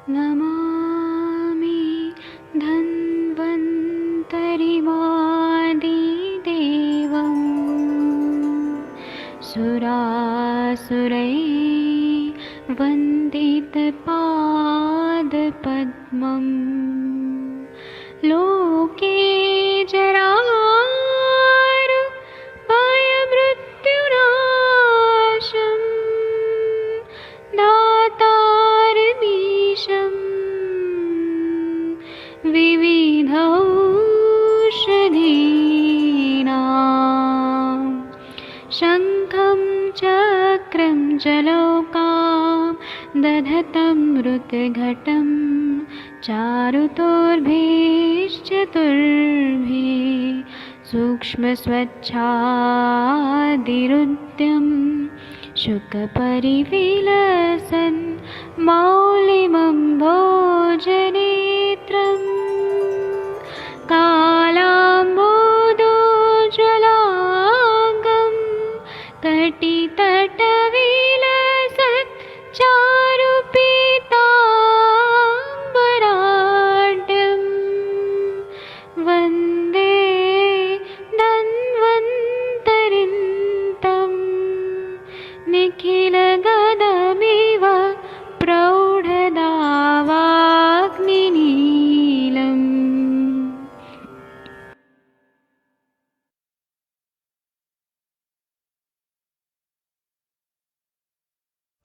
नमामि धन्वन्तरिमादिदेवम् सुरासुरैर्वन्दितपादपद्मम् लोके जरामृत्युनाशं दातारमीशं विविधौषधीनां शङ्खं चक्रं जलौकां दधतं मृतघटं चारुतोर्भिश्चतुर्भिः सूक्ष्मस्वच्छादिरुद्यं शुकपरिविलसन् मौलिमं भोजनेत्रम् कालाम्बोदोज्ज्वलाङ्गं कटितटविलसत् चारुपीताम्बराढ्यं वन्दे धन्वन्तरिन्तं निखिलगदमिव प्रौढदावाग्निनीलम्।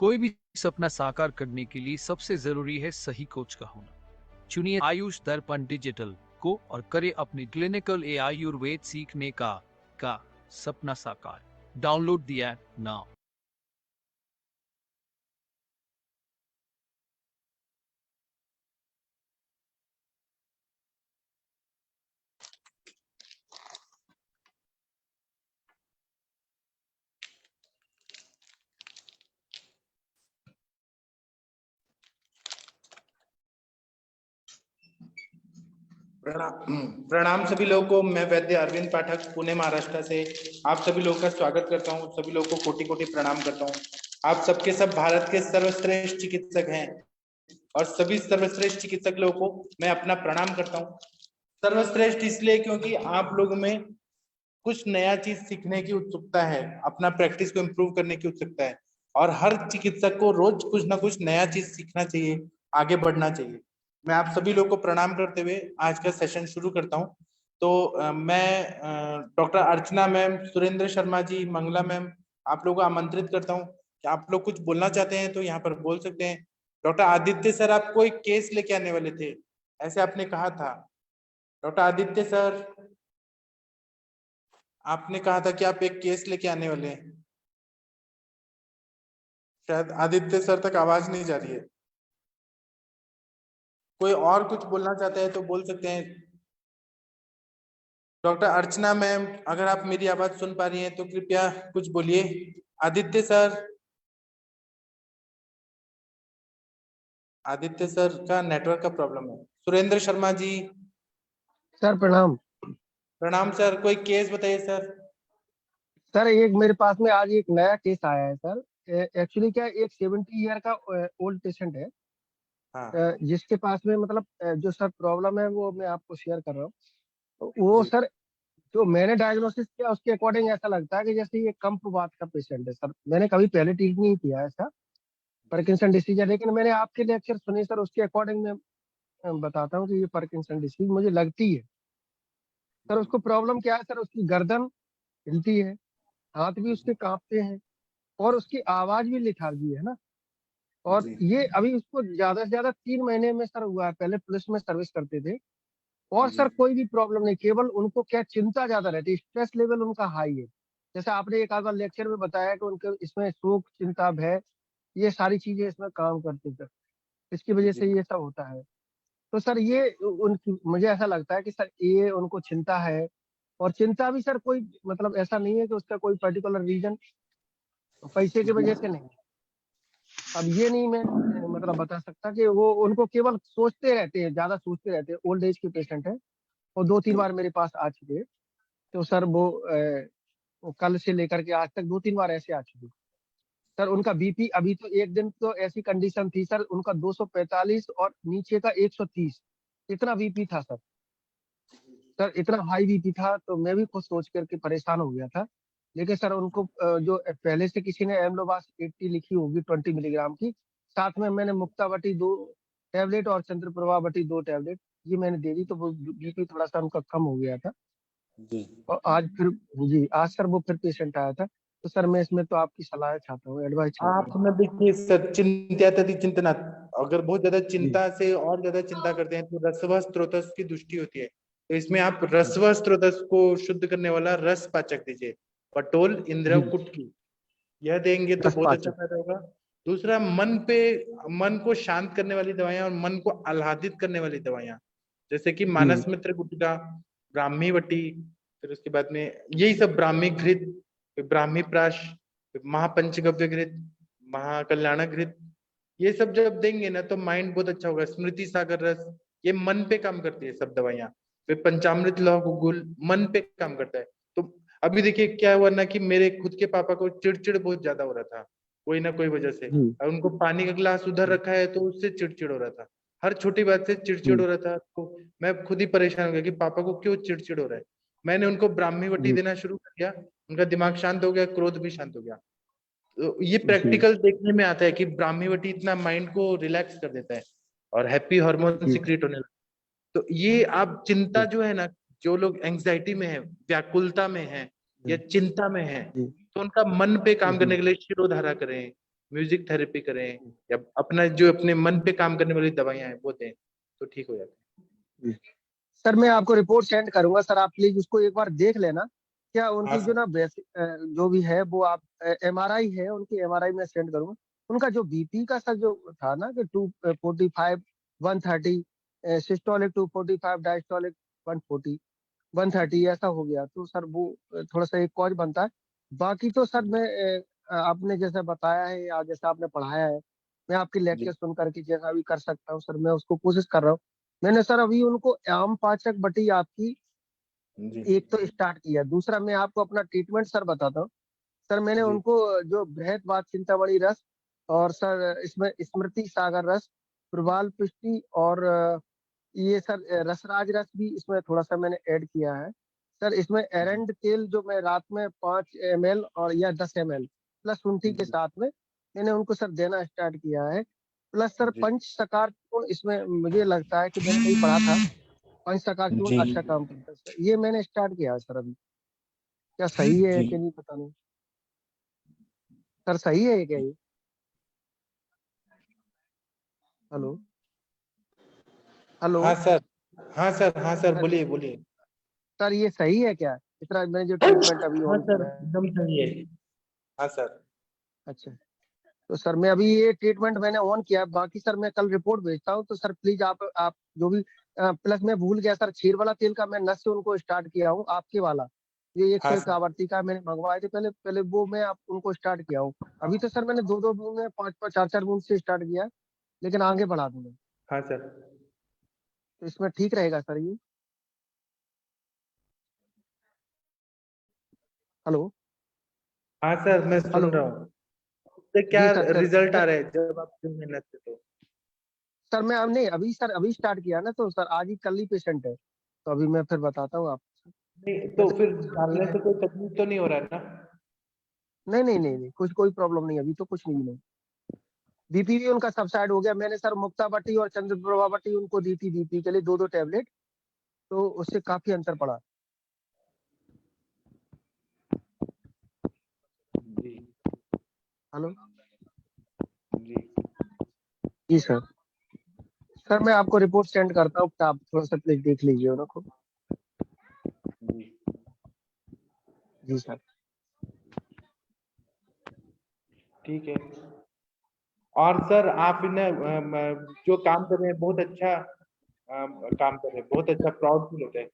कोई भी सपना साकार करने के लिए सबसे जरूरी है सही कोच का होना। चुनिए आयुष दर्पण डिजिटल को और करे अपनी क्लिनिकल आयुर्वेद सीखने का सपना साकार। Download the app now. प्रणाम सभी लोगों को। मैं वैद्य अरविंद पाठक पुणे महाराष्ट्र से आप सभी लोगों का स्वागत करता हूं। सभी लोगों को कोटि कोटि प्रणाम करता हूं। आप सबके सब भारत के सर्वश्रेष्ठ चिकित्सक हैं और सभी सर्वश्रेष्ठ चिकित्सक लोगों को मैं अपना प्रणाम करता हूं। सर्वश्रेष्ठ इसलिए क्योंकि आप लोगों में कुछ नया चीज सीखने की उत्सुकता है, अपना प्रैक्टिस को इम्प्रूव करने की उत्सुकता है और हर चिकित्सक को रोज कुछ ना कुछ नया चीज सीखना चाहिए, आगे बढ़ना चाहिए। मैं आप सभी लोगों को प्रणाम करते हुए आज का सेशन शुरू करता हूं। तो मैं डॉक्टर अर्चना मैम, सुरेंद्र शर्मा जी, मंगला मैम, आप लोगों को आमंत्रित करता हूं कि आप लोग कुछ बोलना चाहते हैं तो यहाँ पर बोल सकते हैं। डॉक्टर आदित्य सर, आप कोई केस लेके आने वाले थे, ऐसे आपने कहा था। डॉक्टर आदित्य सर, आपने कहा था कि आप एक केस लेके आने वाले हैं। शायद आदित्य सर तक आवाज नहीं जा रही है। कोई और कुछ बोलना चाहते हैं तो बोल सकते हैं। डॉक्टर अर्चना मैम, अगर आप मेरी आवाज सुन पा रही हैं तो कृपया कुछ बोलिए। आदित्य सर, आदित्य सर का नेटवर्क का प्रॉब्लम है। सुरेंद्र शर्मा जी, सर प्रणाम। प्रणाम सर। कोई केस बताइए सर। सर एक मेरे पास में आज एक नया केस आया है सर। एक्चुअली क्या एक 70 ईयर का ओल्ड पेशेंट है। हाँ जिसके पास में मतलब जो सर प्रॉब्लम है वो मैं आपको शेयर कर रहा हूँ। तो वो जी सर जो मैंने डायग्नोसिस किया उसके अकॉर्डिंग ऐसा लगता है कि जैसे ये कम्पवात का पेशेंट है सर। मैंने कभी पहले ट्रीट नहीं किया ऐसा पार्किंसन डिसीज है, लेकिन मैंने आपके लेक्चर सुने सर, उसके अकॉर्डिंग मैं बताता हूँ कि ये पार्किंसन डिसीज मुझे लगती है। सर उसको प्रॉब्लम क्या है सर, उसकी गर्दन हिलती है, हाथ भी उसके कांपते हैं और उसकी आवाज भी लिथार्जी है ना। और जी ये अभी उसको ज्यादा से ज्यादा 3 महीने में सर हुआ है। पहले पुलिस में सर्विस करते थे और जी सर कोई भी प्रॉब्लम नहीं, केवल उनको क्या चिंता ज्यादा रहती है, स्ट्रेस लेवल उनका हाई है। जैसे आपने एक आध बार लेक्चर में बताया कि उनके इसमें शोक, चिंता, भय, ये सारी चीजें इसमें काम करती है। इसकी वजह जी से ये सब होता है। तो सर ये उनकी मुझे ऐसा लगता है कि सर ये उनको चिंता है। और चिंता भी सर कोई मतलब ऐसा नहीं है कि उसका कोई पर्टिकुलर रीजन पैसे की वजह से नहीं। अब ये नहीं मैं मतलब बता सकता कि वो उनको केवल सोचते रहते हैं, ज्यादा सोचते रहते हैं। ओल्ड एज के पेशेंट है और 2-3 बार मेरे पास आ चुके हैं। तो सर वो कल से लेकर के आज तक 2-3 बार ऐसे आ चुके हैं। सर उनका बीपी अभी तो एक दिन तो ऐसी कंडीशन थी सर, उनका 245 और नीचे का 130, इतना बीपी था सर। सर इतना हाई बीपी था तो मैं भी खुद सोच करके परेशान हो गया था। लेकिन सर उनको जो पहले से किसी ने एमलोबास 80 लिखी होगी 20 मिलीग्राम की, साथ में मैंने मुक्तावटी 2 टैबलेट और चंद्रप्रभावटी 2 टैबलेट ये मैंने दे दी, तो वो बीपी थोड़ा सा उनका कम हो गया था। जी और आज फिर, जी आज सर वो फिर पेशेंट आया था। तो सर मैं इसमें तो आपकी सलाह चाहता हूँ, एडवाइस चाहता आप हूँ। ना देखिए सर, चिंत्यातति चिंतनात्, अगर बहुत ज्यादा जी चिंता से और ज्यादा चिंता करते हैं तो रसव स्रोतस की दृष्टि होती है। तो इसमें आप रसव स्रोतस को शुद्ध करने वाला रस पाचक दीजिए, पटोल इंद्रव जी कुटकी, यह देंगे तो बहुत अच्छा रसपाचक। फायदा होगा। दूसरा, मन को शांत करने वाली दवाइयां और मन को आह्लादित करने वाली दवाइयां, जैसे कि जी मानस मित्र गुटका, ब्राह्मी वटी, फिर उसके बाद में यही सब, ब्राह्मी घृत, फिर ब्राह्मी प्राश, फिर महापंचगव्य घृत, महाकल्याण घृत, ये सब जब देंगे ना तो माइंड बहुत अच्छा होगा। स्मृति सागर रस, ये मन पे काम करती है सब दवाइयां। फिर पंचामृत लौह गुल मन पे काम करता है। तो अभी देखिए क्या हुआ ना कि मेरे खुद के पापा को चिड़चिड़ बहुत ज्यादा हो रहा था, कोई ना कोई वजह से, जी और उनको पानी का गिलास उधर जी रखा है तो उससे चिड़चिड़ हो रहा था, हर छोटी बात से चिड़चिड़ जी हो रहा था। तो मैं खुद ही परेशान हो गया कि पापा को क्यों चिड़चिड़ हो रहा है। मैंने उनको ब्राह्मी वटी जी देना शुरू कर दिया, उनका दिमाग शांत हो गया, क्रोध भी शांत हो गया। तो ये जी प्रैक्टिकल देखने में आता है कि ब्राह्मी वटी इतना माइंड को रिलैक्स कर देता है और हैप्पी हार्मोन जी सिक्रेट होने लगता है। तो ये आप चिंता जी जो है ना, जो लोग एंग्जाइटी में है, व्याकुलता में है या जी चिंता में है, जी तो उनका मन पे काम जी करने के लिए शिरोधारा करें, म्यूजिक थेरेपी करें, या अपना जो अपने मन पे काम करने वाली दवाइयां हैं वो दें, तो ठीक हो जाता जी। सर मैं आपको रिपोर्ट सेंड करूंगा सर, आप प्लीज उसको एक बार देख लेना। क्या है। हाँ उनकी जो सर। ना बेसिक जो भी है वो आप, एमआरआई है उनकी, एमआरआई में सेंड करूंगा। उनका जो बीपी का सर जो था ना कि 245 130, सिस्टोलिक 245, डायस्टोलिक 140 130 ऐसा हो गया, तो सर वो थोड़ा सा एक कॉज बनता है। बाकी तो सर मैं आपने जैसा बताया है या जैसा आपने पढ़ाया है, मैं आपके जी लेक्चर सुन करके जैसा भी कर सकता हूँ सर, मैं उसको कोशिश कर रहा हूँ। मैंने सर अभी उनको आम पाचक बटी आपकी जी एक तो स्टार्ट किया, दूसरा मैं आपको अपना ट्रीटमेंट सर बताता हूँ। सर मैंने जी उनको जो बृहत बात चिंतामणि रस, और सर इसमें स्मृति सागर रस, प्रवाल पुष्टि, और ये सर रसराज रस भी इसमें थोड़ा सा मैंने ऐड किया है। सर इसमें जी एरंड तेल जो मैं रात में 5 ml और या 10 ml प्लस शुंठी के जी साथ में मैंने उनको सर देना स्टार्ट किया है। प्लस सर जी पंच सकार चूर्ण, इसमें मुझे लगता है कि मैंने कहीं पढ़ा था पंच सकार चूर्ण जी अच्छा काम करता है सर, ये मैंने स्टार्ट किया है सर अभी। क्या सही है जी। कि नहीं पता नहीं, सर सही है क्या ये? Hello hello. हाँ सर, हाँ सर, हाँ सर, सर बोलिए बोलिए। सर ये सही है क्या, इतना मैंने जो ट्रीटमेंट अभी हाँ ऑन सर, किया है? एकदम सही है। हाँ सर। अच्छा, तो सर मैं अभी ये ट्रीटमेंट मैंने ऑन किया है, बाकी सर मैं कल रिपोर्ट भेजता हूँ, तो सर प्लीज आप जो भी प्लस मैं भूल गया सर, क्षीर वाला तेल का मैं नस से उनको स्टार्ट किया हूँ, आपके वाला ये हाँ 101 सर। आवर्ती का मैंने मंगवाए थे पहले पहले, वो मैं आप उनको स्टार्ट किया हूँ। अभी तो सर मैंने 2-2 बूंद में 5-5 4-4 बूंद से स्टार्ट किया है, लेकिन आगे बढ़ा दूंगा। हाँ सर। तो इसमें ठीक रहेगा सर ये? हेलो हाँ सर, मैं हेलो। सुन रहा हूँ। उससे क्या जी सर सर रिजल्ट मैं आ रहे हैं जब आप दिन मेहनत से? तो सर मैं अब नहीं, अभी सर अभी स्टार्ट किया ना, तो सर आज ही कल ही पेशेंट है, तो अभी मैं फिर बताता हूँ आपको। नहीं, तो वैसे फिर ठीक डालने है। से कोई तकलीफ तो नहीं हो रहा है ना? नहीं नहीं नहीं नहीं, कुछ कोई प्रॉब्लम नहीं, अभी तो कुछ नहीं। बीपी भी उनका सबसाइड हो गया, मैंने सर मुक्ता बटी और चंद्रप्रभा बटी उनको दी थी बीपी के लिए 2-2 टैबलेट, तो उससे काफी अंतर पड़ा। जी हेलो। जी जी सर। सर मैं आपको रिपोर्ट सेंड करता हूँ, तो आप थोड़ा सा प्लीज देख लीजिए उनको। जी। जी सर। ठीक है। और सर आप ने जो काम कर रहे हैं बहुत अच्छा, काम कर रहे हैं, बहुत अच्छा, प्राउड फील होता है।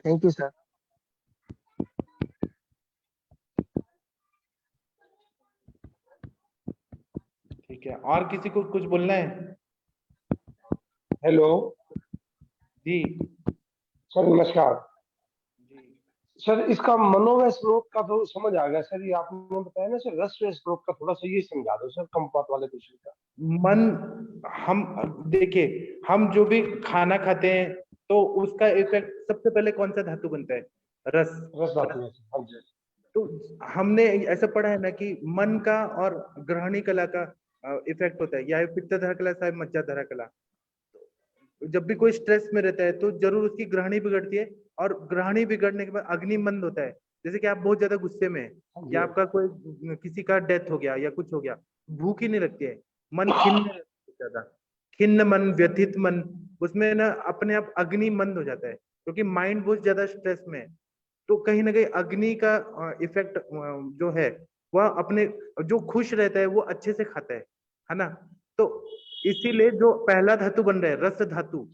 Thank you sir. ठीक है, और किसी को कुछ बोलना है? हेलो जी सर, नमस्कार। जी सर इसका मनोवैस रोग का तो समझ आ गया सर, ये आपने बताया ना सर, रस वैस रोग का थोड़ा सा ये समझा दो सर, कम बात वाले पेशेंट का। मन, हम देखिए, हम जो भी खाना खाते हैं तो उसका इफेक्ट सबसे पहले कौन सा धातु बनता है? रस। रस धातु है सर, हाँ जी। तो हमने ऐसा पढ़ा है ना कि मन का और ग्रहणी कला का इफेक्ट होता है, या पित्तधर कला साहब मज्जाधर कला। जब भी कोई स्ट्रेस में रहता है तो जरूर उसकी ग्रहणी बिगड़ती है, और ग्रहणी बिगड़ने के बाद अग्नि मंद होता है। जैसे कि आप बहुत ज्यादा गुस्से में हैं, हाँ या जी। आपका कोई किसी का डेथ हो गया या कुछ हो गया, भूख ही नहीं लगती है, मन खिन्न रहता है ज्यादा, खिन्न मन, व्यथित मन, उसमें ना अपने आप अग्नि मंद हो जाता है, क्योंकि माइंड बहुत ज्यादा स्ट्रेस में है। तो कहीं ना कहीं अग्नि का इफेक्ट जो है, वह अपने, जो खुश रहता है वो अच्छे से खाता है ना। तो इसीलिए जो पहला धातु बन रहा है रस धातु,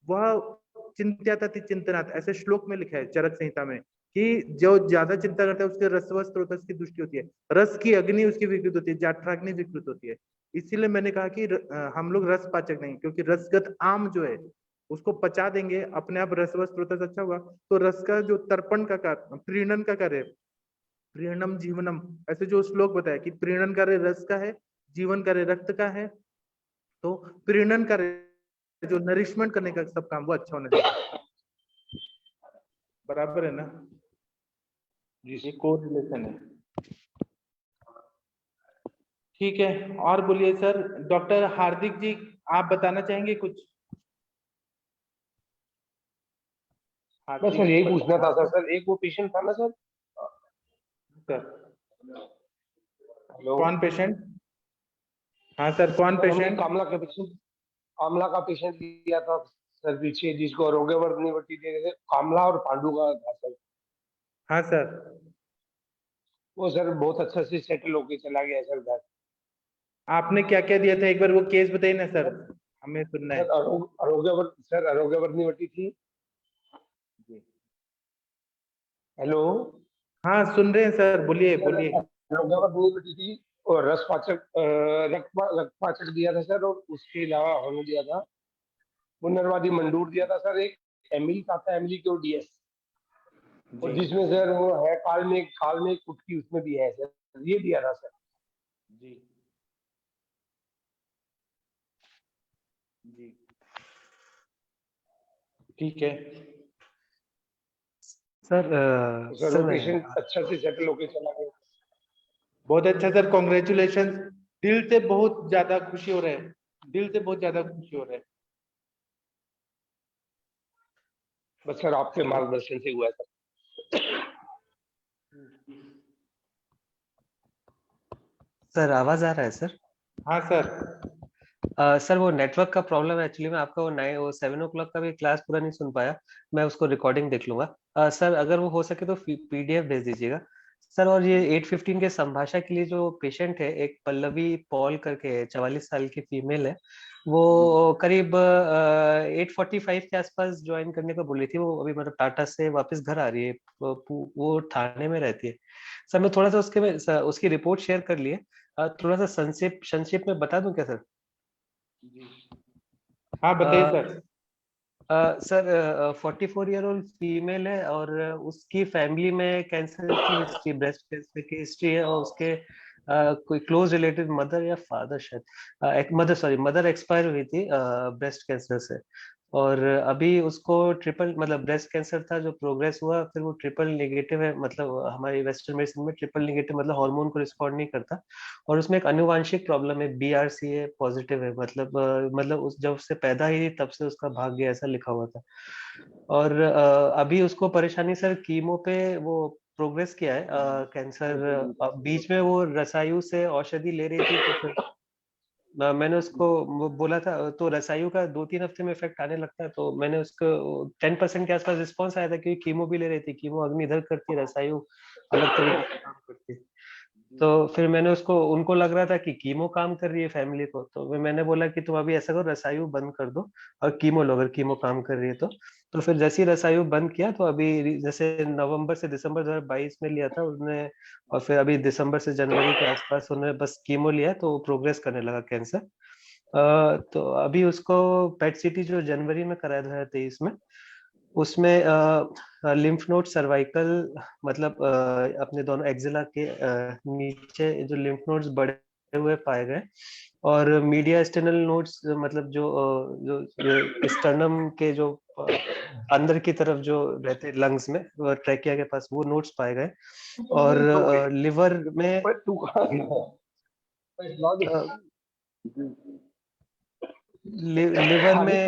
वह चिंत्याति चिंतनात्, ऐसे श्लोक में लिखा है चरक संहिता में, कि जो ज्यादा चिंता करता है उसके रसवस स्रोतस की दृष्टि होती है, रस की अग्नि उसकी विकृत होती है, जाठराग्नि विकृत होती है। इसीलिए मैंने कहा कि हम लोग रस पाचक नहीं, क्योंकि रसगत आम जो है उसको पचा देंगे, अपने आप रसवस स्रोतस अच्छा होगा। तो रस का जो तर्पण का कार्य, प्रीणन का कार्य, प्रीणम जीवनम, ऐसे जो श्लोक बताया कि प्रीणन कार्य रस का है, जीवन कार्य रक्त का है। तो प्रीणन कार्य जो नरिशमेंट करने का सब काम, वो अच्छा होना चाहिए। बराबर है ना? ये को रिलेशन है। ठीक है, और बोलिए सर। डॉक्टर हार्दिक जी, आप बताना चाहेंगे कुछ? बस सर यही पूछना था सर, एक वो पेशेंट था ना सर। सर हेलो कौन पेशेंट? हाँ सर, कौन सर, हमने पेशेंट? कामला का पेशेंट लिया था सर पीछे, जिसको आरोग्यवर्धनी वटी दे रहे थे, कामला और पांडु का था सर। हाँ सर। वो सर बहुत अच्छा से सेटल होके चला गया सर घर। आपने क्या क्या दिया था, एक बार वो केस बताइए ना सर, हमें सुनना है। सर आरोग्यवर्धनी वटी थी। जी। हेलो हाँ सुन रहे हैं सर, बोलिए सर, बोलिए। आरोग्यवर्धनी वटी थी, और रक्त पाचक दिया था सर, और उसके अलावा हमने दिया था पुनर्वादी मंडूर दिया था सर, एक एमिल का था, एमिली क्योर डीएस, और जी जिसमें सर वो है काल में कुटकी, उसमें भी है सर, ये दिया था सर। जी जी। ठीक है सर। तो सर वो पेशेंट अच्छा से सेटल होके चला गया। बहुत अच्छा सर, कॉन्ग्रेचुलेशन। दिल से बहुत ज्यादा खुशी हो रहा है, दिल से बहुत ज्यादा खुशी हो रहा है। बस सर आपके मार्गदर्शन से हुआ है सर। सर आवाज आ रहा है सर? हाँ सर। सर वो नेटवर्क का प्रॉब्लम है एक्चुअली। मैं आपका वो 7 o'clock का भी क्लास पूरा नहीं सुन पाया। मैं उसको रिकॉर्डिंग देख लूंगा। सर अगर वो हो सके तो पीडीएफ भेज दीजिएगा सर। और ये 8:15 के संभाषा के लिए जो पेशेंट है, एक पल्लवी पॉल करके है, 44 साल की फीमेल है। वो करीब 8:45 के आसपास ज्वाइन करने को बोली थी। वो अभी मतलब टाटा से वापस घर आ रही है। वो थाने में रहती है सर। मैं थोड़ा सा उसकी रिपोर्ट शेयर कर लिए। थोड़ा सा संक्षेप में बता दूं क्या सर? जी हाँ बताइए सर। सर 44-year-old फीमेल है, और उसकी फैमिली में कैंसर की हिस्ट्री, ब्रेस्ट कैंसर की हिस्ट्री है, और उसके कोई क्लोज रिलेटिव मदर या फादर, शायद मदर एक्सपायर हुई थी ब्रेस्ट कैंसर से। और अभी उसको ट्रिपल मतलब ब्रेस्ट कैंसर था जो प्रोग्रेस हुआ, फिर वो ट्रिपल नेगेटिव है। मतलब हमारी वेस्टर्न मेडिसिन में ट्रिपल नेगेटिव मतलब हार्मोन को रिस्पॉन्ड नहीं करता। और उसमें एक अनुवांशिक प्रॉब्लम है, BRCA पॉजिटिव है। मतलब उस जब से पैदा ही तब से उसका भाग्य ऐसा लिखा हुआ था। और अभी उसको परेशानी सर, कीमो पे वो प्रोग्रेस किया है कैंसर। बीच में वो रसायु से औषधि ले रही थी, तो फिर मैंने उसको वो बोला था। तो रसायु का 2-3 हफ्ते में इफेक्ट आने लगता है, तो मैंने उसको 10% के आसपास रिस्पॉन्स आया था, क्योंकि कीमो भी ले रही थी। कीमो अग्नि इधर करती है, रसायु अलग तरीके से काम करती है। तो फिर मैंने उनको लग रहा था कि कीमो काम कर रही है फैमिली को, तो मैंने बोला कि तुम अभी ऐसा करो, रसायु बंद कर दो और कीमो लो, अगर कीमो काम कर रही है तो फिर जैसे ही रसायु बंद किया, तो अभी जैसे नवंबर से दिसंबर 2022 में लिया था उन्होंने, और फिर अभी दिसंबर से जनवरी के आसपास उन्होंने बस कीमो लिया, तो प्रोग्रेस करने लगा कैंसर। तो अभी उसको पेट सीटी जो जनवरी में कराया था 2023 में, उसमें लिम्फ नोड सर्वाइकल, मतलब अपने दोनों एक्जिला के नीचे जो लिम्फ नोड्स बढ़े हुए पाए गए, और मीडिया स्टेनल नोड्स, मतलब जो स्टर्नम के जो अंदर की तरफ जो रहते लंग्स में, ट्रैकिया के पास, वो नोड्स पाए गए। और लिवर में लिवर में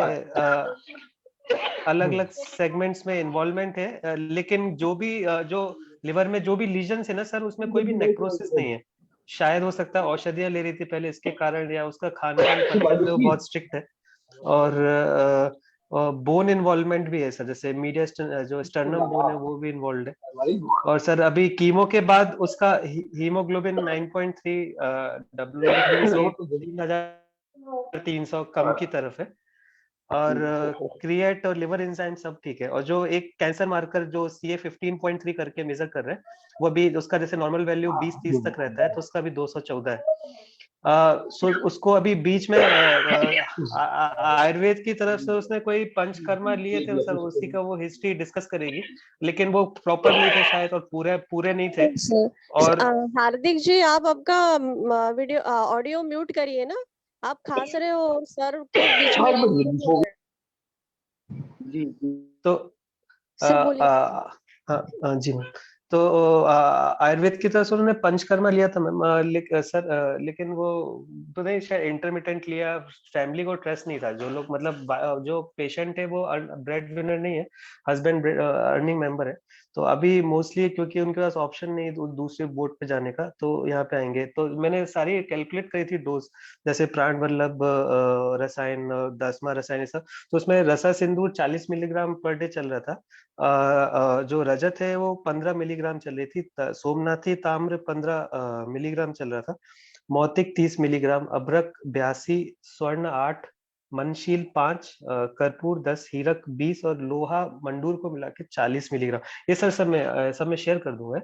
अलग अलग सेगमेंट्स में इन्वॉल्वमेंट है, लेकिन जो लिवर में जो भी लीजन्स है ना सर, उसमें कोई भी नेक्रोसिस नहीं है। शायद हो सकता है औषधियां ले रही थी पहले इसके कारण, या उसका खान पान पथ्य जो बहुत स्ट्रिक्ट है। और बोन इन्वॉल्वमेंट भी है सर, जैसे मीडिया जो स्टर्नम बोन है वो भी इन्वॉल्व है। और सर अभी कीमो के बाद उसका हीमोग्लोबिन 9.3, WBC 3300 कम की तरफ है। और क्रिएट और लिवर एंजाइम सब ठीक है। और जो एक कैंसर मार्कर जो CA 15.3 करके मेजर कर रहे हैं, वो भी उसका जैसे नॉर्मल वैल्यू 20-30 तक रहता है, तो उसका भी 214 है। सो उसको अभी बीच में आयुर्वेद की तरफ से उसने कोई पंचकर्मा लिए थे सर, उसी का वो हिस्ट्री डिस्कस करेगी, लेकिन वो प्रॉपर नहीं थे शायद, और पूरे पूरे नहीं थे। और हार्दिक जी, आप आपका वीडियो ऑडियो म्यूट करिए ना, आप खास रहे हो और सर के बीच में जी तो सर बोलिए। हाँ जी मैम। तो आयुर्वेद की तरफ से उन्होंने पंचकर्मा लिया था मैम, सर लेकिन वो तो नहीं, शायद इंटरमिटेंट लिया, फैमिली को ट्रस्ट नहीं था। जो लोग मतलब जो पेशेंट है वो ब्रेड विनर नहीं है, हस्बैंड अर्निंग मेंबर है। तो अभी मोस्टली क्योंकि उनके पास ऑप्शन नहीं है दूसरे बोर्ड पे जाने का, तो यहाँ पे आएंगे। तो मैंने सारी कैलकुलेट करी थी डोज, जैसे प्राण वल्लभ रसायन, दसवा रसायन, ये सब। तो उसमें रसा सिंदूर 40 मिलीग्राम पर डे चल रहा था। जो रजत है वो 15 मिलीग्राम चल रही थी, सोमनाथी ताम्र 15 मिलीग्राम चल रहा था, मौतिक 30 मिलीग्राम, अभ्रक 82, स्वर्ण 8, मनशील 5, कर्पूर 10, हीरक 20, और लोहा मंडूर को मिला के 40 मिलीग्राम। ये सब मैं शेयर कर दूंगा।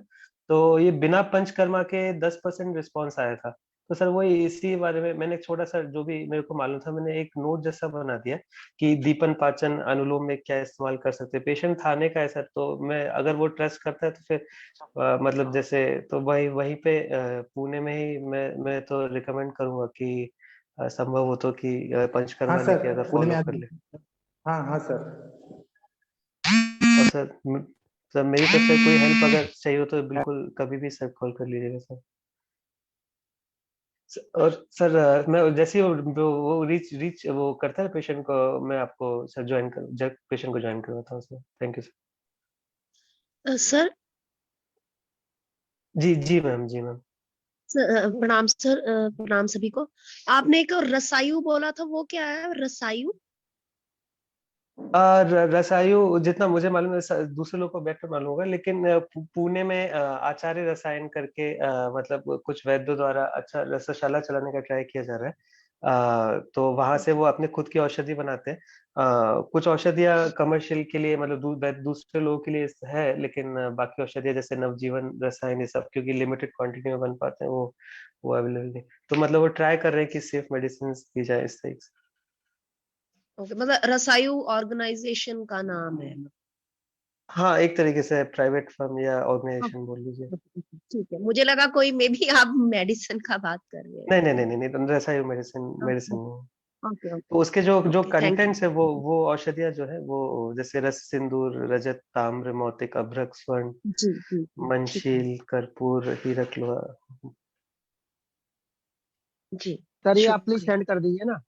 तो ये बिना पंचकर्मा के 10% रिस्पॉन्स आया था। तो सर वही इसी बारे में मैंने छोटा सा जो भी मेरे को मालूम था, मैंने एक नोट जैसा बना दिया कि दीपन पाचन अनुलोम में क्या इस्तेमाल कर सकते हैं। पेशेंट थाने का है सर, तो मैं अगर वो ट्रस्ट करता है तो फिर मतलब जैसे, तो वहीं पे पुणे में ही मैं तो रिकमेंड करूंगा कि संभव हो तो कि हाँ पंचकर्मा सर, लेके अगर पुणे में फॉलो कर आज ले। हाँ हाँ सर। और सर मेरी तरफ से कोई हेल्प अगर चाहिए हो तो बिल्कुल कभी भी सर कॉल कर लीजिएगा सर। और सर मैं जैसे ही वो रीच रीच वो करता है पेशेंट को, मैं आपको सर पेशेंट को ज्वाइन करवाता हूँ sir. Thank you sir. Sir जी जी मैम, जी मैम। प्रणाम सर, प्रणाम सभी को। आपने एक रसायु बोला था, वो क्या है रसायु? रसायु जितना मुझे मालूम है, दूसरे लोगों को बेटर मालूम होगा, लेकिन पुणे में आचार्य रसायन करके मतलब कुछ वैद्यों द्वारा अच्छा रसशाला चलाने का ट्राई किया जा रहा है। तो वहां से वो अपने खुद की औषधि बनाते हैं। कुछ औषधियां कमर्शियल के लिए, मतलब दूसरे लोगों के लिए है, लेकिन बाकी औषधियां जैसे नवजीवन रसायन, ये सब क्योंकि लिमिटेड क्वांटिटी में बन पाते हैं, वो अवेलेबल नहीं। तो मतलब वो ट्राई कर रहे हैं कि सेफ मेडिसिन दी जाए इस तरीके से। ओके, मतलब रसायु ऑर्गेनाइजेशन का नाम है। हाँ, एक तरीके से प्राइवेट फर्म या हाँ, ऑर्गेनाइजेशन बोल लीजिए। ठीक है, मुझे लगा कोई मे भी आप मेडिसिन का बात कर रहे नहीं नहीं नहीं नहीं नहीं, तो रसायन मेडिसिन हैं। मेडिसिन नहीं। ओके तो ओके उसके जो ओके, थैंक यू। कंटेंट्स है, वो औषधियां जो है वो जैसे रस सिंदूर, रजत, ताम्र, मौतिक, अभ्रक, स्वर्ण, जी जी जी, ठीक है मनशील, कर्पूर, हीरक, लोहा। जी। सर ये आप प्लीज शुक्रिया। सेंड कर दीजिए ना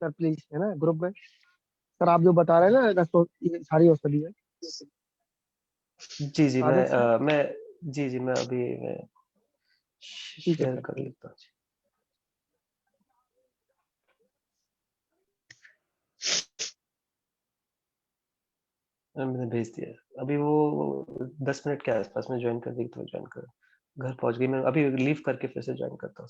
सर, प्लीज, है ना, ग्रुप में। सर आप जो बता रहे हैं ना, ये सारी औषधि है। जी जी, आदित्य सर, जी जी, मैं अभी मैं ठीक है शेयर सर, कर ठीक। लेता हूँ जी। मैंने भेज दिया अभी। वो 10 मिनट के आसपास में ज्वाइन कर दी, तो ज्वाइन कर, घर पहुंच गई। मैं अभी लीव करके फिर से ज्वाइन करता हूँ।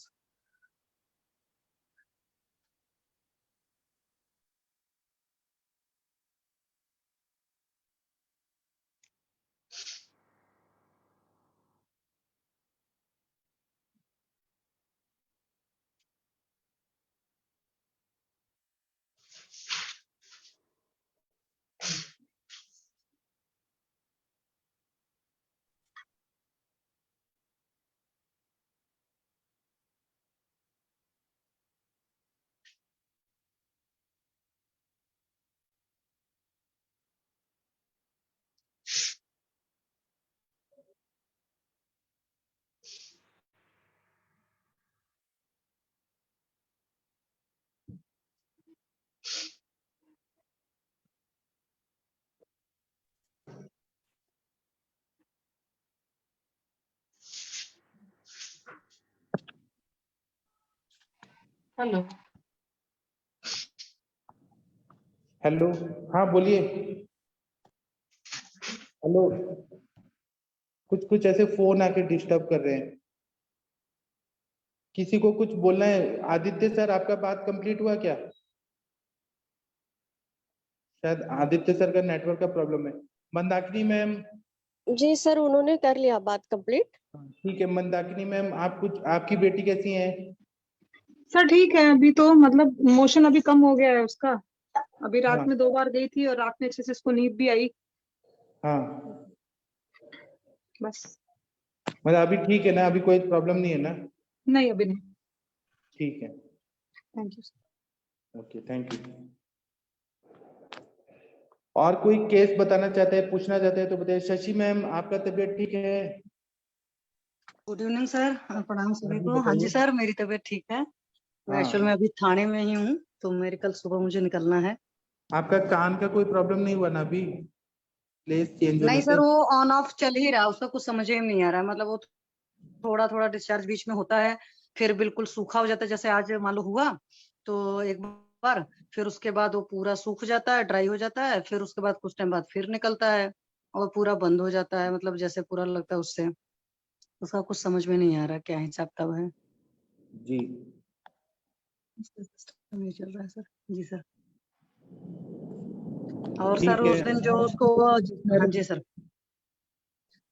हेलो। हेलो, हाँ बोलिए। हेलो, कुछ कुछ ऐसे फोन आके डिस्टर्ब कर रहे हैं। किसी को कुछ बोलना है? आदित्य सर, आपका बात कंप्लीट हुआ क्या? शायद आदित्य सर का नेटवर्क का प्रॉब्लम है। मंदाकिनी मैम, जी सर, उन्होंने कर लिया बात कंप्लीट। ठीक है। मंदाकिनी मैम, आप कुछ, आपकी बेटी कैसी है? सर ठीक है, अभी तो मतलब मोशन अभी कम हो गया है उसका। अभी रात हाँ में 2 बार गई थी और रात में अच्छे से इसको नींद भी आई। हाँ, बस। मतलब अभी ठीक है ना? अभी कोई प्रॉब्लम नहीं है ना? नहीं, अभी नहीं। ठीक है, thank you sir. Okay, thank you. और कोई केस बताना चाहते हैं, पूछना चाहते हैं तो बताइए। शशि मैम, आपका तबीयत ठीक है? गुड इवनिंग सर, प्रणाम हाँ सभी जी, को। हाँ जी बताइए। सर, मेरी तबीयत ठीक है। मैं एक्चुअल में हाँ, अभी थाने में ही हूँ, तो मेरे कल सुबह मुझे निकलना है। आपका कान का कोई प्रॉब्लम नहीं हुआ ना अभी प्लेस चेंज नहीं होने सर, से? वो ऑन ऑफ चल ही रहा, उसका कुछ समझ ही नहीं आ रहा है। मतलब वो थोड़ा थोड़ा डिस्चार्ज बीच में होता है, फिर बिल्कुल सूखा हो जाता है, जैसे आज मालूम हुआ तो एक बार, फिर उसके बाद वो पूरा सूख जाता है, ड्राई हो जाता है, फिर उसके बाद कुछ टाइम बाद फिर निकलता है और पूरा बंद हो जाता है। मतलब जैसे पूरा लगता है उससे, उसका कुछ समझ में नहीं आ रहा क्या हिसाब किताब है। जी, नहीं चल रहा है सर। जी सर। और सर ठीक है। उस दिन जो उसको, हाँ जी सर।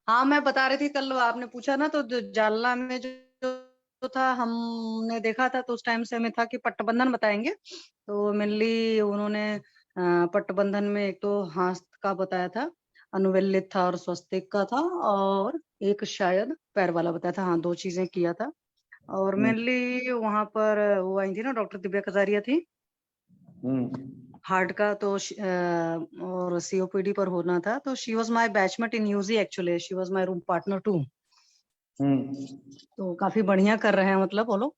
हाँ, मैं बता रही थी, कल आपने पूछा ना, तो जालना में जो था हमने देखा था, तो उस टाइम से हमें था कि पट्टबंधन बताएंगे। तो मेनली उन्होंने पट्टबंधन में एक तो हाथ का बताया था, अनुवेलित था, और स्वस्तिक का था, और एक शायद पैर वाला बताया था। हाँ, 2 चीजें किया था। और हम्म मेनली वहां पर वो आई थी ना, डॉक्टर दिव्या कजारिया थी, हम्म हार्ट का। तो और सीओपीडी पर होना था, तो she was my batchmate in UG, actually she was my room partner too. Hmm तो काफी बढ़िया कर रहे हैं मतलब वो लोग।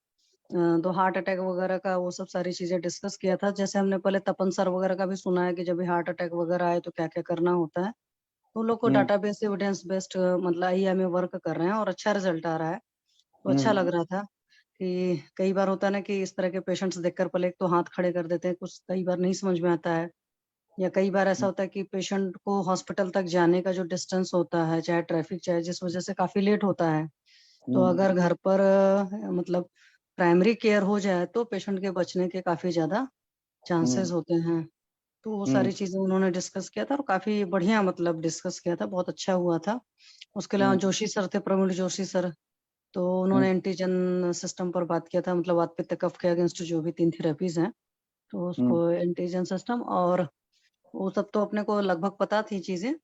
तो हार्ट अटैक वगैरह का वो सब सारी चीजें डिस्कस किया था। जैसे हमने पहले तपन सर वगैरह का भी सुना है कि जब भी हार्ट अटैक वगैरह आए तो क्या क्या करना होता है। तो लोग को हम्म डाटाबेस एविडेंस बेस्ड मतलब आईएम में वर्क कर रहे हैं और अच्छा रिजल्ट आ रहा है। तो अच्छा लग रहा था कि कई बार होता है ना कि इस तरह के पेशेंट्स देखकर पहले एक तो हाथ खड़े कर देते हैं, कुछ कई बार नहीं समझ में आता है, या कई बार ऐसा होता है कि पेशेंट को हॉस्पिटल तक जाने का जो डिस्टेंस होता है, चाहे ट्रैफिक, चाहे जिस वजह से काफी लेट होता है। तो अगर घर पर मतलब प्राइमरी केयर हो जाए तो पेशेंट के बचने के काफी ज्यादा चांसेस होते हैं। तो वो सारी चीजें उन्होंने डिस्कस किया था और काफी बढ़िया मतलब डिस्कस किया था, बहुत अच्छा हुआ था। उसके अलावा जोशी सर थे, प्रवीण जोशी सर। तो उन्होंने एंटीजन सिस्टम पर बात किया था, मतलब वात पित्त कफ के अगेंस्ट जो भी 3 थेरेपीज हैं, तो उसको एंटीजन सिस्टम, और वो सब तो अपने को लगभग पता थी चीजें।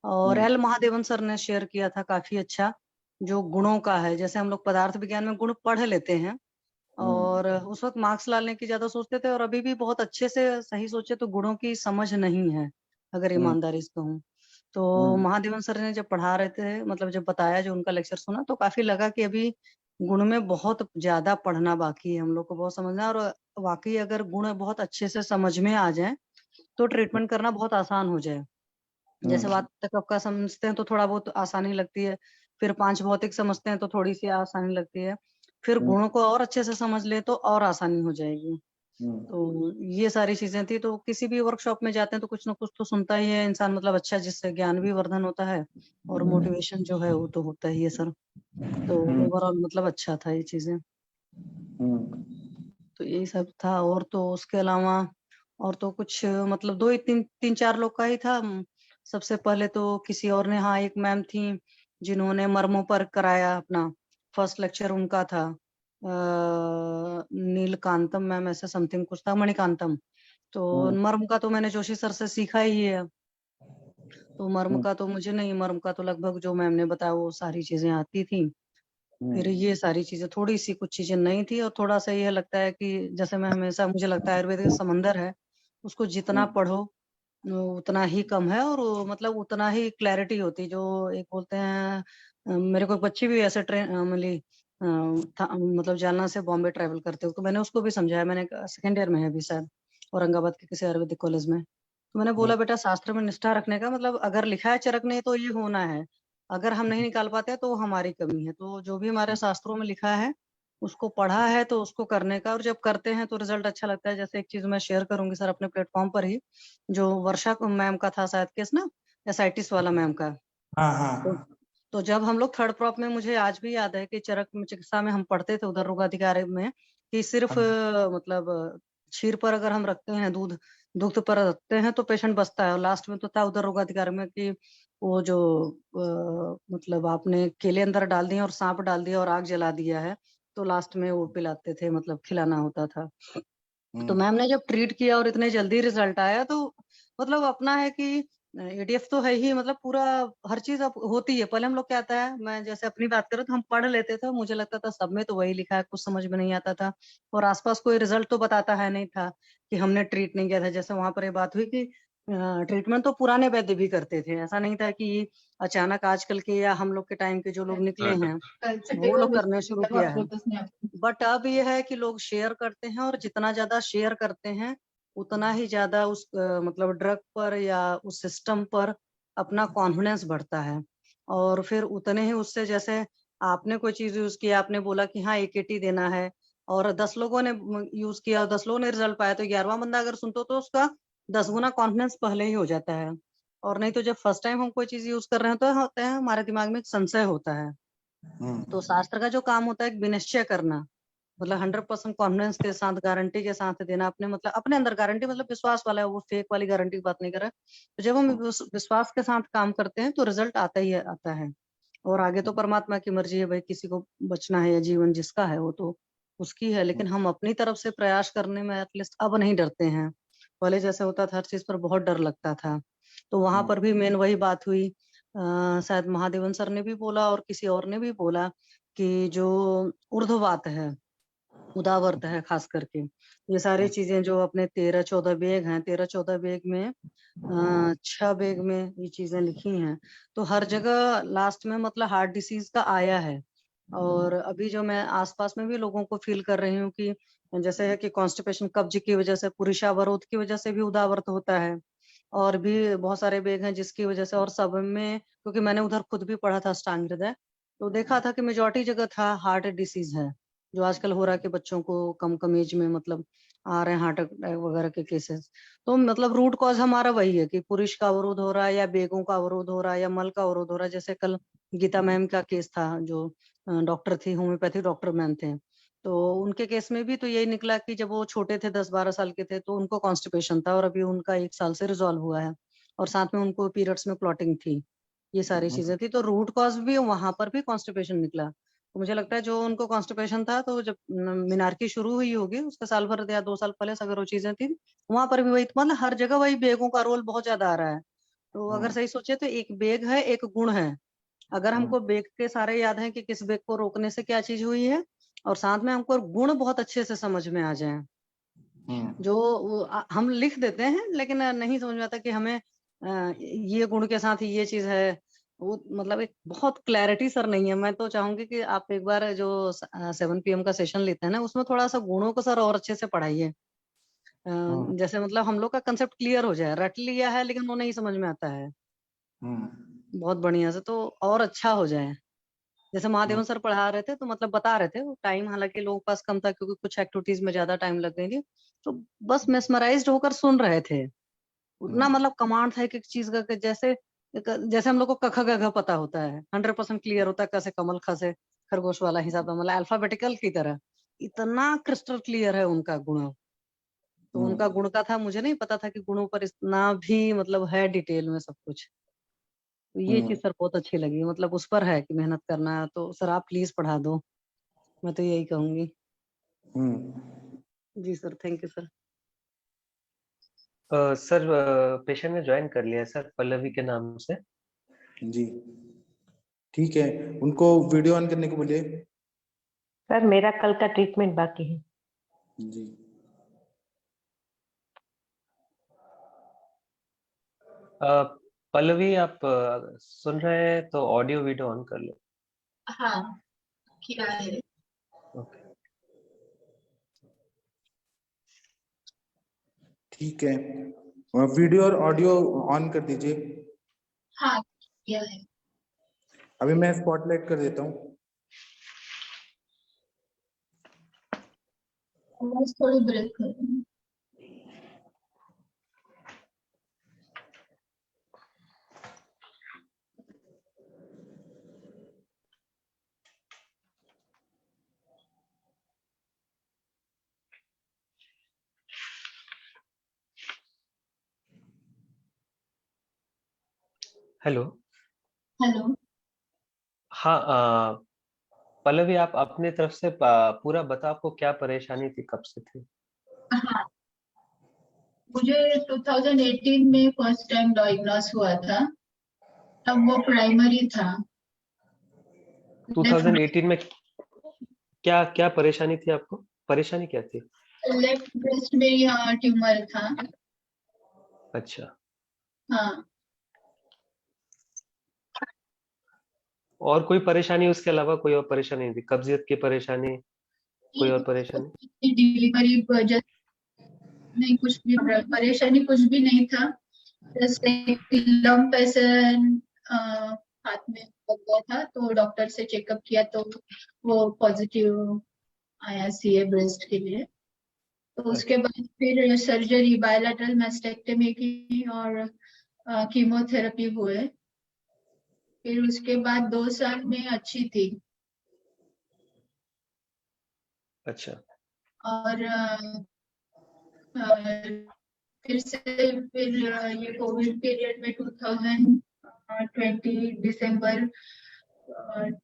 और एल महादेवन सर ने शेयर किया था काफी अच्छा, जो गुणों का है। जैसे हम लोग पदार्थ विज्ञान में गुण पढ़ लेते हैं, और उस वक्त मार्क्स लाने की ज्यादा सोचते थे, और अभी भी बहुत अच्छे से सही सोचे तो गुणों की समझ नहीं है, अगर ईमानदारी से कहूँ तो। महादेवन सर ने जब पढ़ा रहे थे, मतलब जब बताया, जो उनका लेक्चर सुना, तो काफी लगा कि अभी गुण में बहुत ज्यादा पढ़ना बाकी है, हम लोग को बहुत समझना है। और वाकई अगर गुण बहुत अच्छे से समझ में आ जाए तो ट्रीटमेंट करना बहुत आसान हो जाए। जैसे वात कफ का समझते हैं तो थोड़ा बहुत आसानी लगती है, फिर 5 भौतिक समझते हैं तो थोड़ी सी आसानी लगती है, फिर गुणों को और अच्छे से समझ ले तो और आसानी हो जाएगी। तो ये सारी चीजें थी। तो किसी भी वर्कशॉप में जाते हैं तो कुछ ना कुछ तो सुनता ही है इंसान, मतलब अच्छा, जिससे ज्ञान भी वर्धन होता है और मोटिवेशन जो है वो तो होता ही है सर। तो ओवरऑल मतलब अच्छा था ये चीजें। तो यही सब था। और तो उसके अलावा और तो कुछ मतलब 2 ही 3 4 लोग का ही था। सबसे पहले तो किसी और ने, हाँ, एक मैम थी जिन्होंने मर्मों पर कराया अपना फर्स्ट लेक्चर, उनका था नीलकांतम मैम, ऐसा समथिंग कुछ था, मणिकांतम। तो मर्म का तो मैंने जोशी सर से सीखा ही है, तो मर्म का तो मुझे नहीं, मर्म का तो लगभग जो मैम ने बताया वो सारी चीजें आती थी। फिर ये सारी चीजें, थोड़ी सी कुछ चीजें नहीं थी, और थोड़ा सा ये लगता है कि जैसे मैं हमेशा, मुझे लगता है आयुर्वेद का समंदर है, उसको जितना पढ़ो उतना ही कम है, और मतलब उतना ही क्लैरिटी होती, जो एक बोलते हैं। मेरे को एक बच्ची भी ऐसे ट्रेन मिली, मतलब जालना से बॉम्बे ट्रेवल करते हो, तो मैंने उसको भी समझाया, मैंने 2nd ईयर में है अभी शायद, औरंगाबाद के किसी आयुर्वेदिक कॉलेज में। तो मैंने बोला, बेटा, शास्त्र में निष्ठा रखने का मतलब, अगर लिखा है चरक नहीं तो ये होना है, अगर हम नहीं निकाल पाते तो वो हमारी कमी है। तो जो भी हमारे शास्त्रों में लिखा है उसको पढ़ा है तो उसको करने का, और जब करते हैं तो रिजल्ट अच्छा लगता है। जैसे एक चीज मैं शेयर करूंगी सर अपने प्लेटफॉर्म पर ही, जो वर्षा मैम का था शायद केस ना, एसआईटीज वाला मैम का। हाँ तो, हाँ तो जब हम लोग थर्ड प्रॉप में, मुझे आज भी याद है कि चरक चिकित्सा में हम पढ़ते थे उधर रोगाधिकारी में, कि सिर्फ मतलब क्षीर पर अगर हम रखते हैं, दूध दुग्ध पर रखते हैं तो पेशेंट बचता है। और लास्ट में तो था उधर रोगाधिकारी में कि वो जो मतलब आपने केले अंदर डाल दिए और सांप डाल दिया और आग जला दिया है, तो लास्ट में वो पिलाते थे, मतलब खिलाना होता था। तो मैम ने जब ट्रीट किया और इतने जल्दी रिजल्ट आया, तो मतलब अपना है कि एडीएफ तो है ही, मतलब पूरा हर चीज अब होती है। पहले हम लोग क्या आता है, मैं जैसे अपनी बात करूँ तो हम पढ़ लेते थे, मुझे लगता था सब में तो वही लिखा है, कुछ समझ में नहीं आता था, और आसपास कोई रिजल्ट तो बताता है नहीं था कि हमने ट्रीट नहीं किया था। जैसे वहां पर ये बात हुई कि ट्रीटमेंट तो पुराने वैद्य भी करते थे, ऐसा नहीं था कि अचानक आजकल के या हम लोग के टाइम के जो लोग निकले हैं वो लोग करने शुरू किया है। बट अब ये है कि लोग शेयर करते हैं, और जितना ज्यादा शेयर करते हैं उतना ही ज्यादा उस मतलब ड्रग पर या उस सिस्टम पर अपना कॉन्फिडेंस बढ़ता है। और फिर उतने ही उससे, जैसे आपने कोई चीज यूज किया, आपने बोला कि हाँ एकेटी देना है, और 10 लोगों ने यूज किया और 10 लोगों ने रिजल्ट पाया, तो 11वां बंदा अगर सुनते तो उसका 10 गुना कॉन्फिडेंस पहले ही हो जाता है। और नहीं तो जब फर्स्ट टाइम हम कोई चीज यूज कर रहे हैं तो होता है हमारे दिमाग में एक संशय होता है। तो शास्त्र का जो काम होता है एक विनिश्चय करना, मतलब 100% कॉन्फिडेंस के साथ, गारंटी के साथ देना अपने, मतलब अपने अंदर गारंटी, मतलब विश्वास वाला है, वो फेक वाली गारंटी की बात नहीं कर रहा है। तो जब हम विश्वास के साथ काम करते हैं तो रिजल्ट आता ही आता है। और आगे तो परमात्मा की मर्जी है भाई, किसी को बचना है या जीवन जिसका है वो तो उसकी है, लेकिन हम अपनी तरफ से प्रयास करने में एटलीस्ट अब नहीं डरते हैं। पहले जैसे होता था हर चीज पर बहुत डर लगता था। तो वहां पर भी मेन वही बात हुई, शायद महादेवन सर ने भी बोला और किसी और ने भी बोला कि जो ऊर्ध्ववात है, उदावर्त है खास करके, ये सारी चीजें जो अपने 13-14 बेग हैं, 13-14 बेग में 6 बेग में ये चीजें लिखी हैं। तो हर जगह लास्ट में मतलब हार्ट डिसीज का आया है। और अभी जो मैं आसपास में भी लोगों को फील कर रही हूँ कि जैसे है कि कॉन्स्टिपेशन, कब्ज की वजह से, पुरुषावरोध की वजह से भी उदावर्त होता है। और भी बहुत सारे बेग हैं जिसकी वजह से, और सब में, क्योंकि मैंने उधर खुद भी पढ़ा था अष्टांग हृदय, तो देखा था कि मेजोरिटी जगह था हार्ट डिसीज है, जो आजकल हो रहा है कि बच्चों को कम कम एज में मतलब आ रहे हैं हार्ट अटैक वगैरह के केसेस। तो मतलब रूट कॉज हमारा वही है कि पुरुष का अवरोध हो रहा है, या बेगों का अवरोध हो रहा है, या मल का अवरोध हो रहा है। जैसे कल गीता मैम का केस था, जो डॉक्टर थी, होम्योपैथी डॉक्टर मैम थे, तो उनके केस में भी तो यही निकला कि जब वो छोटे थे, 10-12 साल के थे, तो उनको कॉन्स्टिपेशन था, और अभी उनका 1 साल से रिजॉल्व हुआ है, और साथ में उनको पीरियड्स में क्लॉटिंग थी, ये सारी चीजें थी। तो रूट कॉज भी वहां पर भी कॉन्स्टिपेशन निकला। तो मुझे लगता है जो उनको कॉन्स्टिपेशन था, तो जब मिनारकी शुरू हुई होगी उसके साल भर या 2 साल पहले से अगर वो चीजें थी, वहां पर भी वही, मतलब हर जगह वही बेगों का रोल बहुत ज्यादा आ रहा है। तो अगर सही सोचे तो एक बेग है, एक गुण है। अगर हमको बेग के सारे याद है कि किस बेग को रोकने से क्या चीज हुई है, और साथ में हमको गुण बहुत अच्छे से समझ में आ जाए, जो हम लिख देते हैं लेकिन नहीं समझ में आता कि हमें ये गुण के साथ ये चीज है, वो मतलब एक बहुत क्लैरिटी सर नहीं है। मैं तो चाहूंगी कि आप एक बार जो 7 PM का सेशन लेते हैं ना, उसमें थोड़ा सा गुणों को सर और अच्छे से पढ़ाइए। जैसे मतलब हम लोग का कंसेप्ट क्लियर हो जाए, रट लिया है लेकिन वो नहीं समझ में आता है बहुत बढ़िया से, तो और अच्छा हो जाए। जैसे महादेवन सर पढ़ा रहे थे तो मतलब बता रहे थे, वो टाइम हालांकि लोगों के पास कम था क्योंकि कुछ एक्टिविटीज में ज्यादा टाइम लग गई थी, तो बस मेस्मराइज्ड होकर सुन रहे थे। उतना मतलब कमांड था एक एक चीज का कि जैसे जैसे हम लोग को कख गघ पता होता है, 100% क्लियर होता है, कैसे कमल ख से खरगोश वाला हिसाब, मतलब अल्फाबेटिकल की तरह इतना क्रिस्टल क्लियर है उनका गुण। तो उनका गुण का था, मुझे नहीं पता था कि गुणों पर इतना भी मतलब है डिटेल में सब कुछ। तो ये चीज सर बहुत अच्छी लगी, मतलब उस पर है कि मेहनत करना है, तो सर आप प्लीज पढ़ा दो, मैं तो यही कहूंगी। जी sir, thank you sir. Sir patient ने ज्वाइन कर लिया है सर, पल्लवी के नाम से। जी ठीक है, उनको वीडियो ऑन करने को बोलिए। सर मेरा कल का ट्रीटमेंट बाकी है। जी पल्लवी आप सुन रहे हैं तो ऑडियो वीडियो ऑन कर लो। हाँ किया है। ओके ठीक है, वीडियो और ऑडियो ऑन कर दीजिए। हाँ किया है। अभी मैं स्पॉटलाइट कर देता हूँ। आवाज थोड़ी ब्रेक कर रही है। हेलो। हेलो। हाँ, पल्लवी, आप अपने तरफ से पूरा बताओ, आपको क्या परेशानी थी, कब से थी? हाँ, मुझे 2018 में फर्स्ट टाइम डायग्नोस हुआ था। तब वो प्राइमरी था। 2018 में क्या क्या परेशानी थी आपको? परेशानी क्या थी? लेफ्ट ब्रेस्ट में ट्यूमर था। अच्छा। हाँ, और कोई परेशानी उसके अलावा? कोई और परेशानी नहीं थी? कब्जियत की परेशानी, कोई और परेशानी? डिलीवरी वजह नहीं, कुछ भी परेशानी कुछ भी नहीं था। जस्ट एक लंप ऐसे हाथ में लग गया था, तो डॉक्टर से चेकअप किया तो वो पॉजिटिव आया सीए ब्रेस्ट के लिए। तो उसके बाद फिर सर्जरी, बायलैटरल मैस्टेक्टमी की और कीमोथेरेपी हुए। फिर उसके बाद 2 साल में अच्छी थी। अच्छा। और फिर से फिर ये कोविड पीरियड में 2020 दिसंबर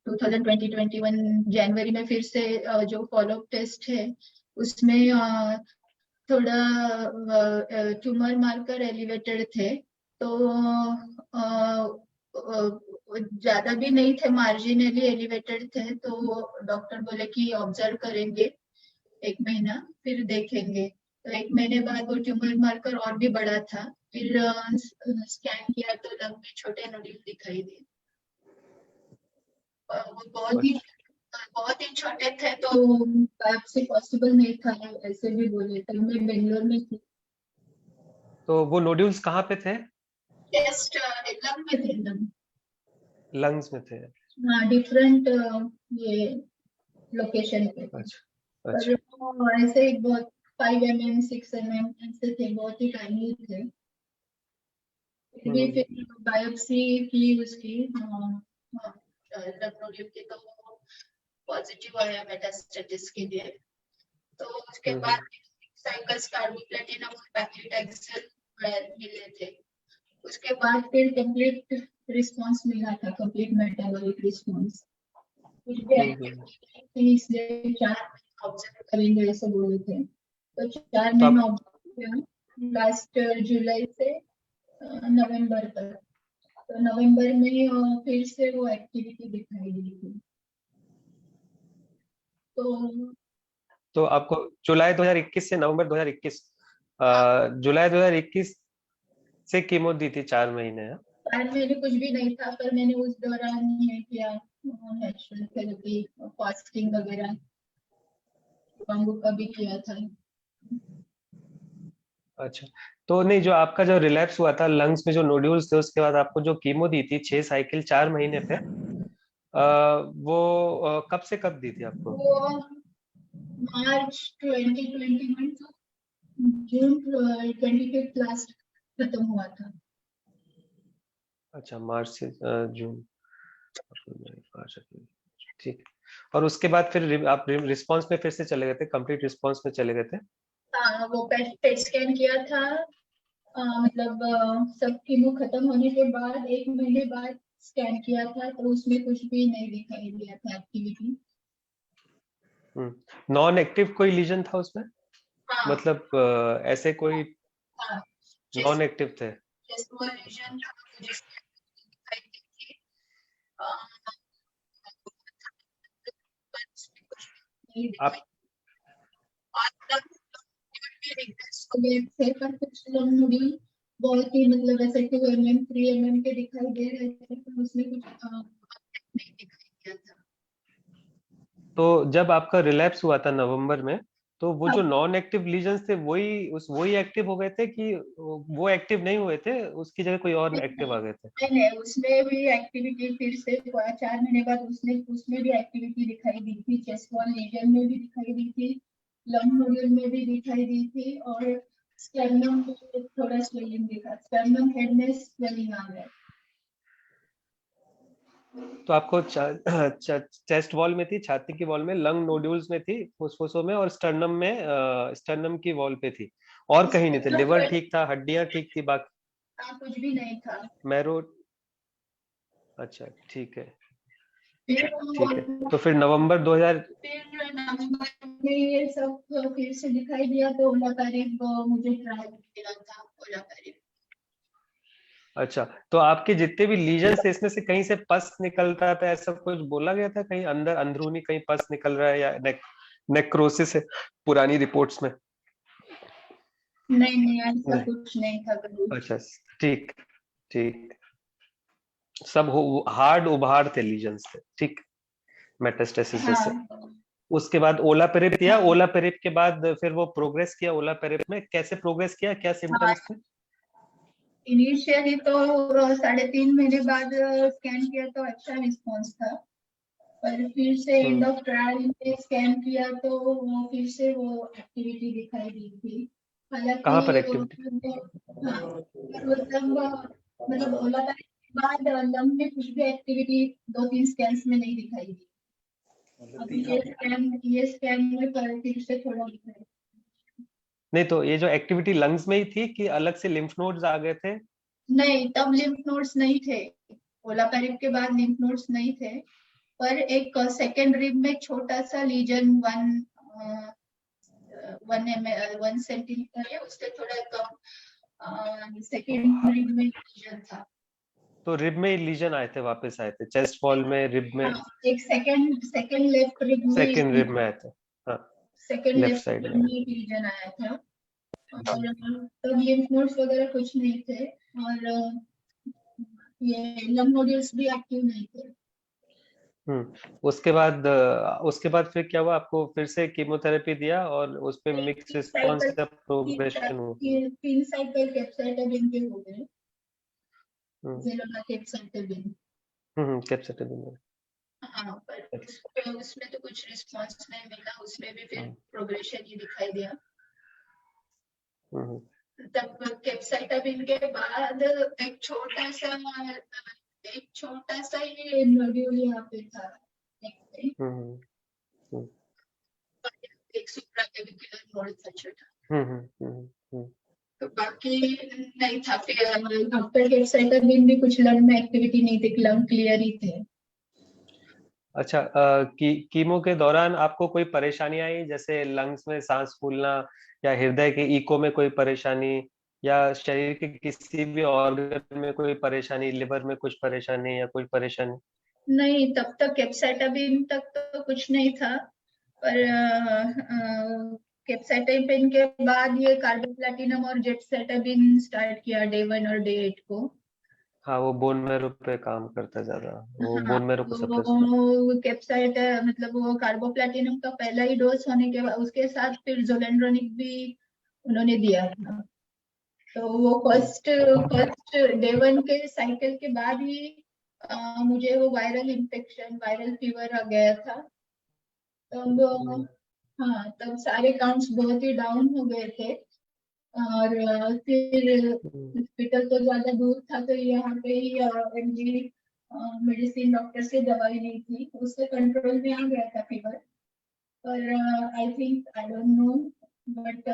2021 जनवरी में फिर से जो फॉलोअप टेस्ट है उसमें थोड़ा ट्यूमर मार्कर एलिवेटेड थे। तो ज्यादा भी नहीं थे, मार्जिनली एलिवेटेड थे। तो डॉक्टर बोले कि ऑब्जर्व करेंगे 1 महीना, फिर देखेंगे। तो 1 महीने बाद वो ट्यूमर मार्कर और भी बड़ा था। फिर स्कैन किया तो लंग में छोटे नोड्यूल दिखाई दिए। वो बहुत ही छोटे थे, तो बायोप्सी पॉसिबल नहीं था, ऐसे भी बोले। तब मैं बेंगलोर में थी। तो वो नोड्यूल्स कहाँ पे थे? टेस्ट लंग में थे, लंग्स में थे? हाँ, डिफरेंट ये लोकेशन पे थे। अच्छा। पर वो ऐसे ही बहुत 5 mm 6 mm ऐसे थे, बहुत ही टाइनी थे। फिर भी फिर बायोप्सी की उसकी लंग नोड्यूल की, तो पॉजिटिव आया मेटास्टेटिस के लिए। तो उसके बाद साइकल्स कार्बोप्लाटिनम और पैक्लिटैक्सेल मिले थे। उसके बाद फिर कंप्लीट रिस्पांस मिला था, कंप्लीट मेटाबॉलिक रिस्पांस। कुछ भी एक्टिविटी इसलिए 4 महीने ऑब्जर्व करेंगे ऐसे बोले थे। तो 4 महीने ऑब्जर्व किया, लास्ट जुलाई से नवंबर तक। तो नवंबर में फिर से वो एक्टिविटी दिखाई दी थी। तो आपको जुलाई 2021 से नवंबर 2021, जुलाई 2021 से कीमो दी थी 4 महीने? 4 महीने कुछ भी नहीं था, पर मैंने उस दौरान ये किया, नेचुरल थेरेपी, फास्टिंग वगैरह का भी किया था। अच्छा। तो नहीं, जो आपका जो रिलैप्स हुआ था, लंग्स में जो नोड्यूल्स थे, उसके बाद आपको जो कीमो दी थी 6 साइकिल 4 महीने पे, वो कब से कब दी थी आपको? वो मार्च 2021 से जून 25 लास्ट खत्म हुआ था। अच्छा, मार्च से जून, ठीक। और उसके बाद फिर आप रिस्पांस में फिर से चले गए थे, कंप्लीट रिस्पांस में चले गए थे? हाँ, वो पेट स्कैन किया था। मतलब सब कीमो खत्म होने के बाद 1 महीने बाद स्कैन किया था, तो उसमें कुछ भी नहीं दिखाई दिया था एक्टिविटी। नॉन एक्टिव कोई लीजन था उसमें? हाँ, मतलब ऐसे कोई नॉन एक्टिव थे? वो लीजन था जिसमें दिखाई दी थी। आप बहुत ही मतलब ऐसे 2 mm 3 mm के दिखाई दे रहे थे, पर उसमें कुछ नहीं दिखाई दिया था। तो जब आपका रिलैप्स हुआ था नवंबर में, तो वो जो नॉन एक्टिव लीजन्स थे वही एक्टिव हो गए थे कि वो एक्टिव नहीं हुए थे, उसकी जगह कोई और एक्टिव आ गए थे? नहीं, उसमें भी एक्टिविटी फिर से 4 महीने बाद उसमें भी एक्टिविटी दिखाई दी थी। चेस्ट वॉल लीजन में भी दिखाई दी थी, लंग नोड्यूल में भी दिखाई दी थी और स्टर्नम में थोड़ा स्वेलिंग दिखा, स्टर्नम हेड में स्वेलिंग आ गया। तो आपको चेस्ट वॉल में थी, छाती की वॉल में, लंग नोड्यूल्स में थी, फुफ्फुसों में, और स्टर्नम में स्टर्नम की वॉल पे थी, और कहीं नहीं थे? लिवर ठीक था, हड्डियां ठीक थी, बाकी कुछ भी नहीं था। मैरो? अच्छा, ठीक है, फिर ठीक है। तो फिर नवंबर 2000 फिर नवंबर में ये सब फिर से दिखाई दिया तो ओलाकारिब मुझे ट्रायल मिला था, ओलाकारिब। अच्छा, तो आपके जितने भी लीजन थे इसमें से कहीं से पस निकलता था, ऐसा कुछ बोला गया था? कहीं अंदर अंदरूनी कहीं पस निकल रहा है, या नेक्रोसिस है पुरानी रिपोर्ट्स में? नहीं ऐसा नहीं। कुछ नहीं था कभी। अच्छा, ठीक ठीक, सब हार्ड उभार थे, लीजन्स थे, ठीक, मेटास्टेसिस जैसे। उसके बाद ओलापेरिप किया, ओलापेरिप के बाद फिर वो प्रोग्रेस किया, ओलापेरिप में कैसे प्रोग्रेस किया, क्या सिम्टम्स थे? इनिशियली तो 3.5 महीने बाद स्कैन किया तो अच्छा रिस्पॉन्स था, पर फिर से एंड ऑफ ट्रायल में स्कैन किया तो वो फिर से वो एक्टिविटी दिखाई दी थी। कहाँ पर हालांकि एक्टिविटी? मतलब ओलाकारिब के बाद लंग में कुछ भी एक्टिविटी 2-3 स्कैन्स में नहीं दिखाई दी। अभी ये स्कैन में फिर से थोड़ा दिखाई। नहीं, तो ये जो एक्टिविटी लंग्स में ही थी कि अलग से लिम्फ नोड्स आ गए थे? नहीं, तब लिम्फ नोड्स नहीं थे, ओलाकारिब के बाद लिम्फ नोड्स नहीं थे, पर एक सेकेंड रिब में छोटा सा लीजन 1 सेंटीमीटर है, उससे थोड़ा कम सेकेंड रिब में लीजन था। तो रिब में लीजन आए थे, वापस आए थे चेस्ट वॉल में, रिब में? एक सेकेंड लेफ्ट रिब में, सेकेंड रिब में आए थे, हाँ, second left left side rib में। में लीजन आया था, और तब लिम्फ नोड्स वगैरह कुछ नहीं थे, और ये लंग नोड्यूल्स भी एक्टिव नहीं थे। उसके बाद फिर क्या हुआ? आपको फिर से कीमोथेरेपी दिया और उस पे मिक्स रिस्पॉन्स या प्रोग्रेशन हुआ? 3 साइकिल कैप्साइटोबिन के हो गए, ज़ेलोना कैप्साइटोबिन। कैप्साइटोबिन। हाँ, पर उसमें तो कुछ रिस्पॉन्स नहीं मिला, उसमें भी फिर प्रोग्रेशन ही दिखाई दिया। तब कैप्साइटोबिन के बाद एक छोटा सा ही नोड्यूल यहाँ पे था, एक सुप्राक्लेविकुलर नोड था छोटा, तो बाकी नहीं था। फिर आफ्टर कैप्साइटोबिन भी कुछ लंग में एक्टिविटी नहीं थी, लंग क्लियर ही थे। अच्छा, कीमो के दौरान आपको कोई परेशानी आई, जैसे लंग्स में सांस फूलना, या हृदय के इको में कोई परेशानी, या शरीर के किसी भी ऑर्गन में कोई परेशानी, लिवर में कुछ परेशानी या कोई परेशानी? नहीं, तब तक कैप्साइटोबिन तक तो कुछ नहीं था, पर कैप्साइटोबिन के बाद ये कार्बोप्लाटिनम और जेटसेटाबिन स्टार्ट किया डे 1 और डे 8 को। हाँ, वो बोन मैरो पे काम करता है ज्यादा, वो बोन मैरो को सप्रेस वो कैप्साइट मतलब वो कार्बोप्लाटिनम का पहला ही डोज होने के बाद उसके साथ फिर जोलेंड्रोनिक भी उन्होंने दिया था, तो वो फर्स्ट डे 1 के साइकिल के बाद ही मुझे वो वायरल इन्फेक्शन, वायरल फीवर आ गया था। तब तब सारे काउंट्स बहुत ही डाउन हो गए थे, और फिर हॉस्पिटल तो ज्यादा दूर था, तो यहाँ पे ही एमजी मेडिसिन डॉक्टर से दवाई ली थी, उससे कंट्रोल में आ गया था फीवर। पर I think, I don't know, but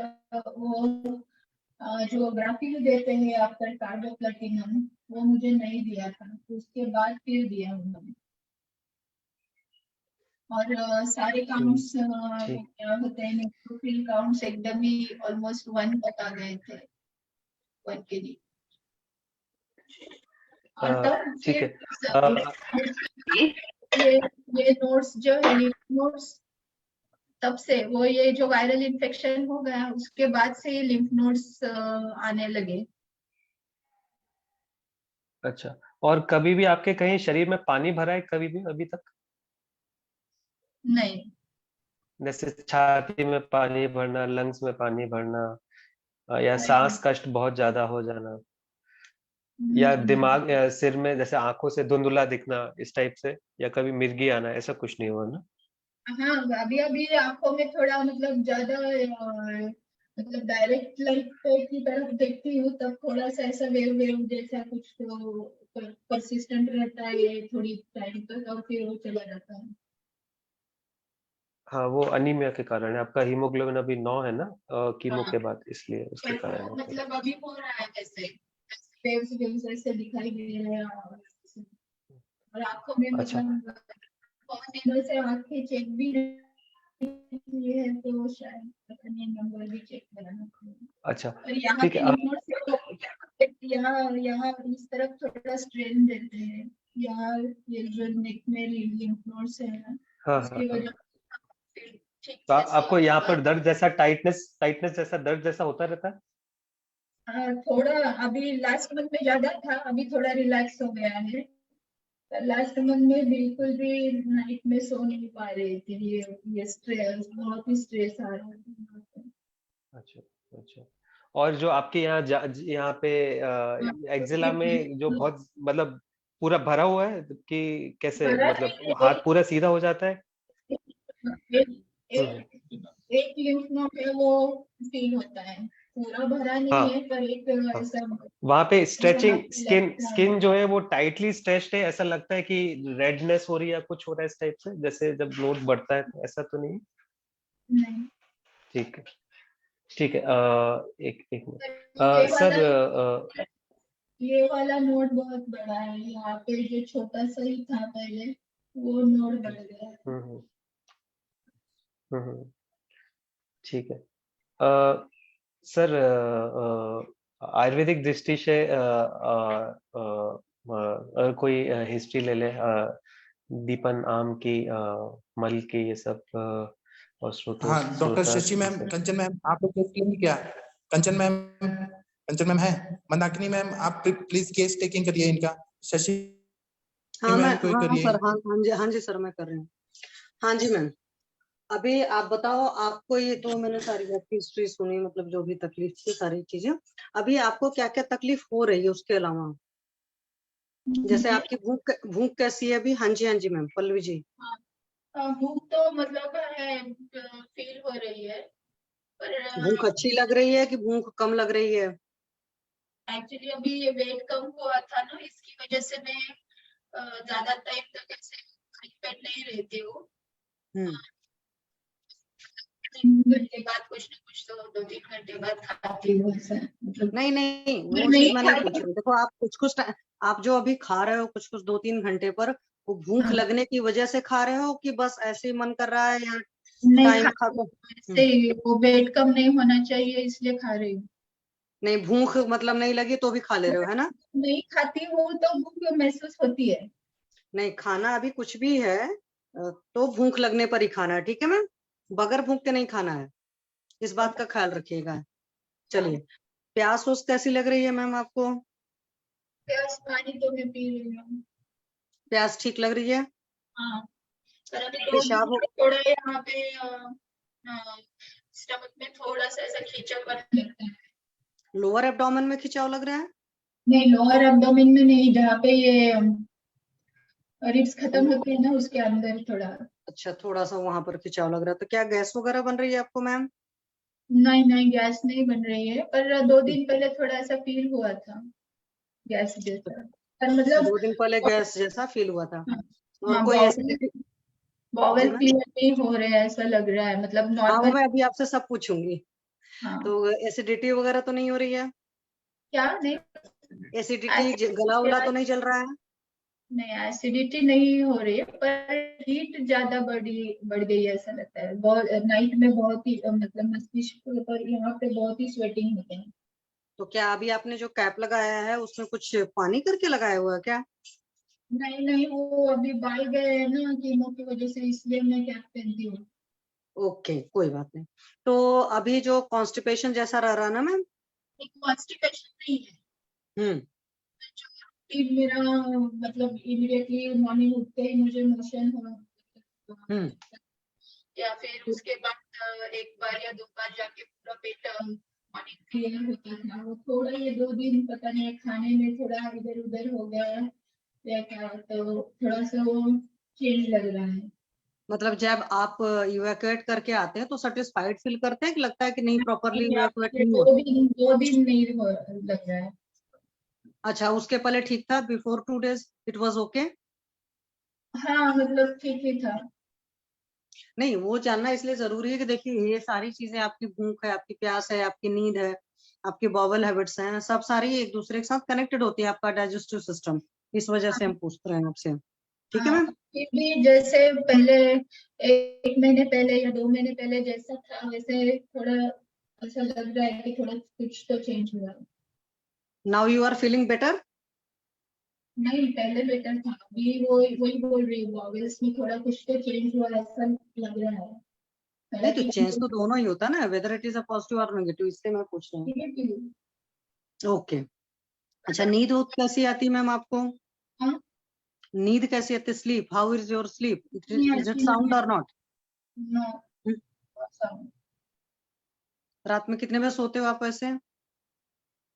वो जो ग्राफी देते हैं आफ्टर कार्बोप्लाटिनम, वो मुझे नहीं दिया था, उसके बाद फिर दिया उन्होंने। और सारे काउंट्स क्या होते हैं, न्यूट्रोफिल काउंट्स एकदम ही ऑलमोस्ट 1 तक आ गए थे, 1 के लिए। और तब ठीक है, ये नोट्स जो है, नोट्स तब से वो ये जो वायरल इन्फेक्शन हो गया उसके बाद से ये लिम्फ नोड्स आने लगे। अच्छा, और कभी भी आपके कहीं शरीर में पानी भरा है कभी भी अभी तक? नहीं। जैसे छाती में पानी भरना, लंग्स में पानी भरना, या सांस कष्ट बहुत ज्यादा हो जाना, या दिमाग या सिर में जैसे आंखों से धुंधला दिखना, इस टाइप से, या कभी मिर्गी आना, ऐसा कुछ नहीं हुआ ना? हाँ अभी अभी आंखों में थोड़ा मतलब ज्यादा मतलब डायरेक्ट लाइट की तरफ देखती हूँ तब थोड़ा सा ऐसा वेव वेव जैसा कुछ तो परसिस्टेंट रहता है थोड़ी टाइम तक और फिर वो चला जाता है। हाँ, वो अनीमिया के कारण है। आपका हीमोग्लोबिन अभी 9 है ना कीमो हाँ के बाद, इसलिए उसके पर कारण वो है थोड़ा। मतलब अभी हो रहा है जैसे वेव्स वेव्स ऐसे दिखाई दे रहे हैं और आंखों में अच्छा मतलब बहुत दिनों से आंखें चेक भी नहीं है तो शायद पता नहीं नंबर भी चेक कराना पड़ेगा। अच्छा, और यहाँ ठीक के है। lymph nodes से तो यहाँ यहाँ इस तरफ थोड़ा स्ट्रेन देते हैं यहाँ ये जो नेक में lymph nodes है ना हाँ हाँ उसकी हाँ। वजह से ठीक तो से आपको नहीं यहाँ हुआ। पर दर्द जैसा टाइटनेस जैसा दर्द जैसा होता रहता है? थोड़ा अभी लास्ट मंथ में ज्यादा था अभी थोड़ा रिलैक्स हो गया है। लास्ट मंथ में बिल्कुल भी नाइट में सो नहीं पा रही थी ये स्ट्रेस बहुत ही स्ट्रेस आ रहा था। अच्छा अच्छा। और जो आपके यहाँ यहाँ पे एक्जिला में जो बहुत मतलब पूरा भरा हुआ है कि कैसे, भरा मतलब नहीं है, हाथ पूरा सीधा हो जाता है? हम्म। एक lymph node है वो फील होता है पूरा भरा नहीं हाँ है पर एक हाँ। ऐसा वहां पे ऐसा स्ट्रेचिंग, हाथ में स्किन लगता है। स्किन जो है वो टाइटली स्ट्रेच्ड है, ऐसा लगता है कि रेडनेस हो रही है या कुछ हो रहा है इस टाइप से, जैसे जब लोड बढ़ता है तो ऐसा तो नहीं? नहीं ठीक है ठीक है। एक एक मिनट ये सर। वाला ये वाला नोड बहुत बड़ा है यहाँ पे जो छोटा सा ही था पहले वो नोड बढ़ गया है। हम्म हम्म, ठीक है। अ, सर आयुर्वेदिक दृष्टि से अगर कोई हिस्ट्री ले ले दीपन आम की, मल की, ये सब और हाँ डॉक्टर श्रोता शशि मैम, जैसे। कंचन मैम, आप लोग टेस्टिंग क्या? कंचन मैम है, मंदाकिनी मैम, आप प्लीज केस टेकिंग करिए इनका। शशि हाँ मैं, मैम कोई हाँ करिए। सर, हाँ जी सर, मैं कर रही हूँ। हाँ जी मैम, अभी आप बताओ, आपको ये तो मैंने सारी आपकी हिस्ट्री सुनी, मतलब जो भी तकलीफ थी सारी चीजें, अभी आपको क्या क्या तकलीफ हो रही है उसके अलावा? जैसे आपकी भूख भूख कैसी है अभी? हाँ जी मैम, पल्लवी जी। भूख तो मतलब है फील हो रही है पर भूख अच्छी लग रही है कि भूख कम लग रही है? एक्चुअली अभी ये वेट कम हुआ था ना इसकी वजह से मैं ज्यादा टाइम तक ऐसे खाली पेट नहीं रहती हूँ। 3 घंटे बाद कुछ ना कुछ तो 2-3 घंटे बाद खाती हूँ ऐसा मतलब नहीं मैं वो चीज नहीं मैं नहीं पूछ खाती। रही। देखो आप कुछ आप जो अभी खा रहे हो कुछ 2-3 घंटे पर, वो भूख हाँ, लगने की वजह से खा रहे हो कि बस ऐसे ही मन कर रहा है, या नहीं टाइम खा खाती कर? हूँ ऐसे ही वो वेट कम नहीं होना चाहिए इसलिए खा रही हूँ। नहीं, भूख मतलब नहीं लगी तो भी खा ले रहे हो, है ना? नहीं खाती हूँ तो भूख महसूस होती है। नहीं, खाना अभी कुछ भी है तो भूख लगने पर ही खाना है, ठीक है मैम? बगैर भूख के नहीं खाना है, इस बात का ख्याल रखिएगा। चलिए, प्यास उस कैसी लग रही है मैम आपको? प्यास पानी तो मैं पी रही हूँ। प्यास ठीक लग रही है? हाँ पर अभी 2 दिन पेशाब? से थोड़ा यहाँ पे स्टमक में थोड़ा सा ऐसा खींचापन लगता है। लोअर एब्डोमेन में खिंचाव लग रहा है? नहीं लोअर एब्डोमेन में नहीं जहाँ पे ये रिब्स खत्म होते हैं ना उसके अंदर थोड़ा। अच्छा, थोड़ा सा वहां पर खिंचाव लग रहा है, तो क्या गैस वगैरह बन रही है आपको मैम? नहीं नहीं गैस नहीं बन रही है पर 2 दिन पहले थोड़ा ऐसा फील हुआ था गैस जैसा पर मतलब 2 दिन पहले गैस जैसा फील हुआ था? और हाँ कोई बॉवल एसिडिटी? जी बॉवल मैम। क्लियर नहीं हो रहे हैं ऐसा लग रहा है मतलब हाँ, वो नॉर्मल। मैं अभी आपसे सब पूछूंगी। हाँ तो एसिडिटी वगैरह तो नहीं हो रही है? क्या नहीं एसिडिटी, गला उला तो एसिडिटी नहीं चल रहा है? नहीं एसिडिटी नहीं हो रही है पर हीट ज्यादा बढ़ गई है ऐसा लगता है बहुत नाइट में बहुत ही मतलब मस्तिष्क पर यहाँ पे बहुत ही स्वेटिंग होते हैं। तो क्या अभी आपने जो कैप लगाया है उसमें कुछ पानी करके लगाया हुआ है क्या? नहीं नहीं वो अभी बाल गए हैं ना कीमो की वजह से इसलिए मैं कैप पहनती हूँ। ओके, कोई बात नहीं। तो अभी जो कॉन्स्टिपेशन जैसा रह रहा है ना मैम? एक कॉन्स्टिपेशन नहीं है हम्म जो रूटीन मेरा मतलब इमीडिएटली मॉर्निंग उठते ही मुझे मोशन हो हम्म या फिर उसके बाद एक बार या 2 बार जाके पूरा पेट मॉर्निंग क्लियर होता था वो थोड़ा ये 2 दिन पता नहीं खाने में थोड़ा इधर उधर हो गया या क्या तो थोड़ा सा वो चेंज लग रहा है। मतलब जब आप इवैक्यूएट करके आते हैं तो सेटिस्फाइड फील करते हैं कि लगता है कि नहीं प्रॉपरली इवैक्यूएट नहीं हुआ? 2 दिन नहीं लग रहा है। अच्छा, उसके पहले ठीक था, before 2 days it was okay? हाँ मतलब ठीक ही था। नहीं, वो जानना इसलिए जरूरी है कि देखिए ये सारी चीजें, आपकी भूख है, आपकी प्यास है, आपकी नींद है, आपके बॉवल हैबिट्स हैं, सब सारी एक दूसरे के साथ कनेक्टेड होती है, आपका डाइजेस्टिव सिस्टम। इस वजह से हम पूछ रहे हैं आपसे, ठीक है हाँ, मैम? फिर भी जैसे पहले 1 महीने पहले या 2 महीने पहले जैसा था वैसे थोड़ा ऐसा लग रहा है कि थोड़ा कुछ तो चेंज हुआ है। Now you are feeling better? नहीं, पहले बेटर था, अभी वही बोल रही हूँ, वॉवेल्स में थोड़ा कुछ तो चेंज हुआ ऐसा लग रहा है। नहीं, तो हालांकि चेंज तो दोनों ही होता है ना, whether it is a positive और नेगेटिव, इसलिए मैं पूछ रही नेगेटिव। हूँ। ओके, अच्छा, नींद कैसी आती है मैम आपको? हाँ? नींद कैसी आती है? Sleep, how is your sleep? नहीं इज इट आती sound or not? No sound. रात में कितने बजे सोते हो आप वैसे?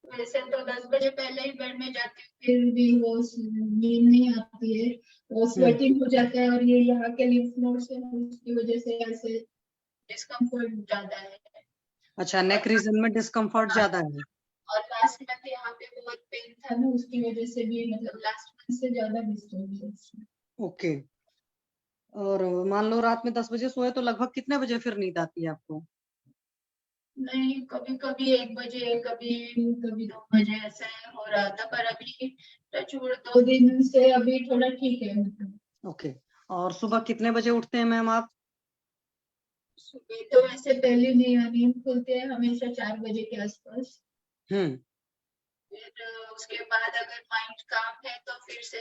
वैसे तो 10 बजे पहले ही बेड में जाती हूँ, फिर भी वो नींद नहीं आती है, वो स्वेटिंग हो जाता है और ये यहाँ के लिम्फ नोड्स है उसकी वजह से ऐसे डिस्कम्फर्ट ज्यादा है। अच्छा, नेक रीजन में डिस्कम्फर्ट ज्यादा है। और लास्ट मंथ यहाँ पे बहुत पेन था ना, उसकी वजह से भी मतलब लास्ट मंथ से ज्यादा डिस्टर्ब। ओके, और मान लो रात में 10 बजे सोए तो लगभग कितने बजे फिर नींद आती है आपको? नहीं, कभी कभी 1 बजे, कभी 2 बजे ऐसा हो रहा था, पर अभी टचवुड 2 दिन से अभी थोड़ा ठीक है मतलब। ओके, और सुबह कितने बजे उठते हैं मैम आप? सुबह तो वैसे पहले नींद खुलते हैं हमेशा 4 बजे के आसपास। हम्म, फिर उसके बाद अगर माइंड काम है तो फिर से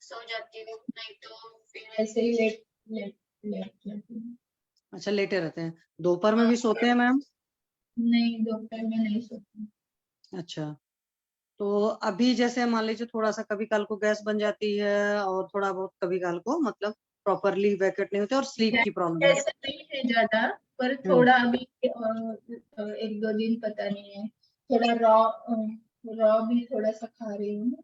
सो जाती हूँ, नहीं तो फिर ऐसे ही लेट लेट लेट जाती हूँ। अच्छा, लेटे रहते हैं। दोपहर में भी सोते हैं मैम? नहीं, दोपहर में नहीं सोती। अच्छा, तो अभी जैसे मान लीजिए थोड़ा सा कभी काल को गैस बन जाती है और थोड़ा बहुत कभी काल को मतलब प्रॉपरली वैकेट नहीं होते और स्लीप की प्रॉब्लम है। ऐसा नहीं है ज्यादा, पर हम्म, थोड़ा अभी 1-2 दिन पता नहीं है, थोड़ा रॉ भी थोड़ा सा खा रही हूँ,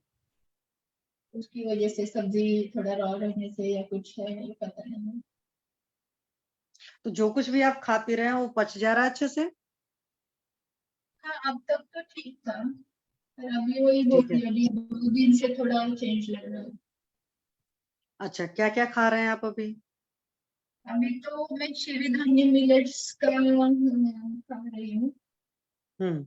उसकी वजह से सब्जी थोड़ा रॉ रहने से या कुछ है, ये पता नहीं। तो जो कुछ भी आप खा पी रहे हैं वो पच जा रहा है अच्छे से? हाँ, अब तक तो ठीक था, पर अभी वही ठीक है, बोलती अभी 2 दिन से थोड़ा चेंज लग रहा है। अच्छा, क्या क्या खा रहे हैं आप अभी? अभी तो मैं चिरधान्य मिलेट्स का खा रही हूँ। हम्म,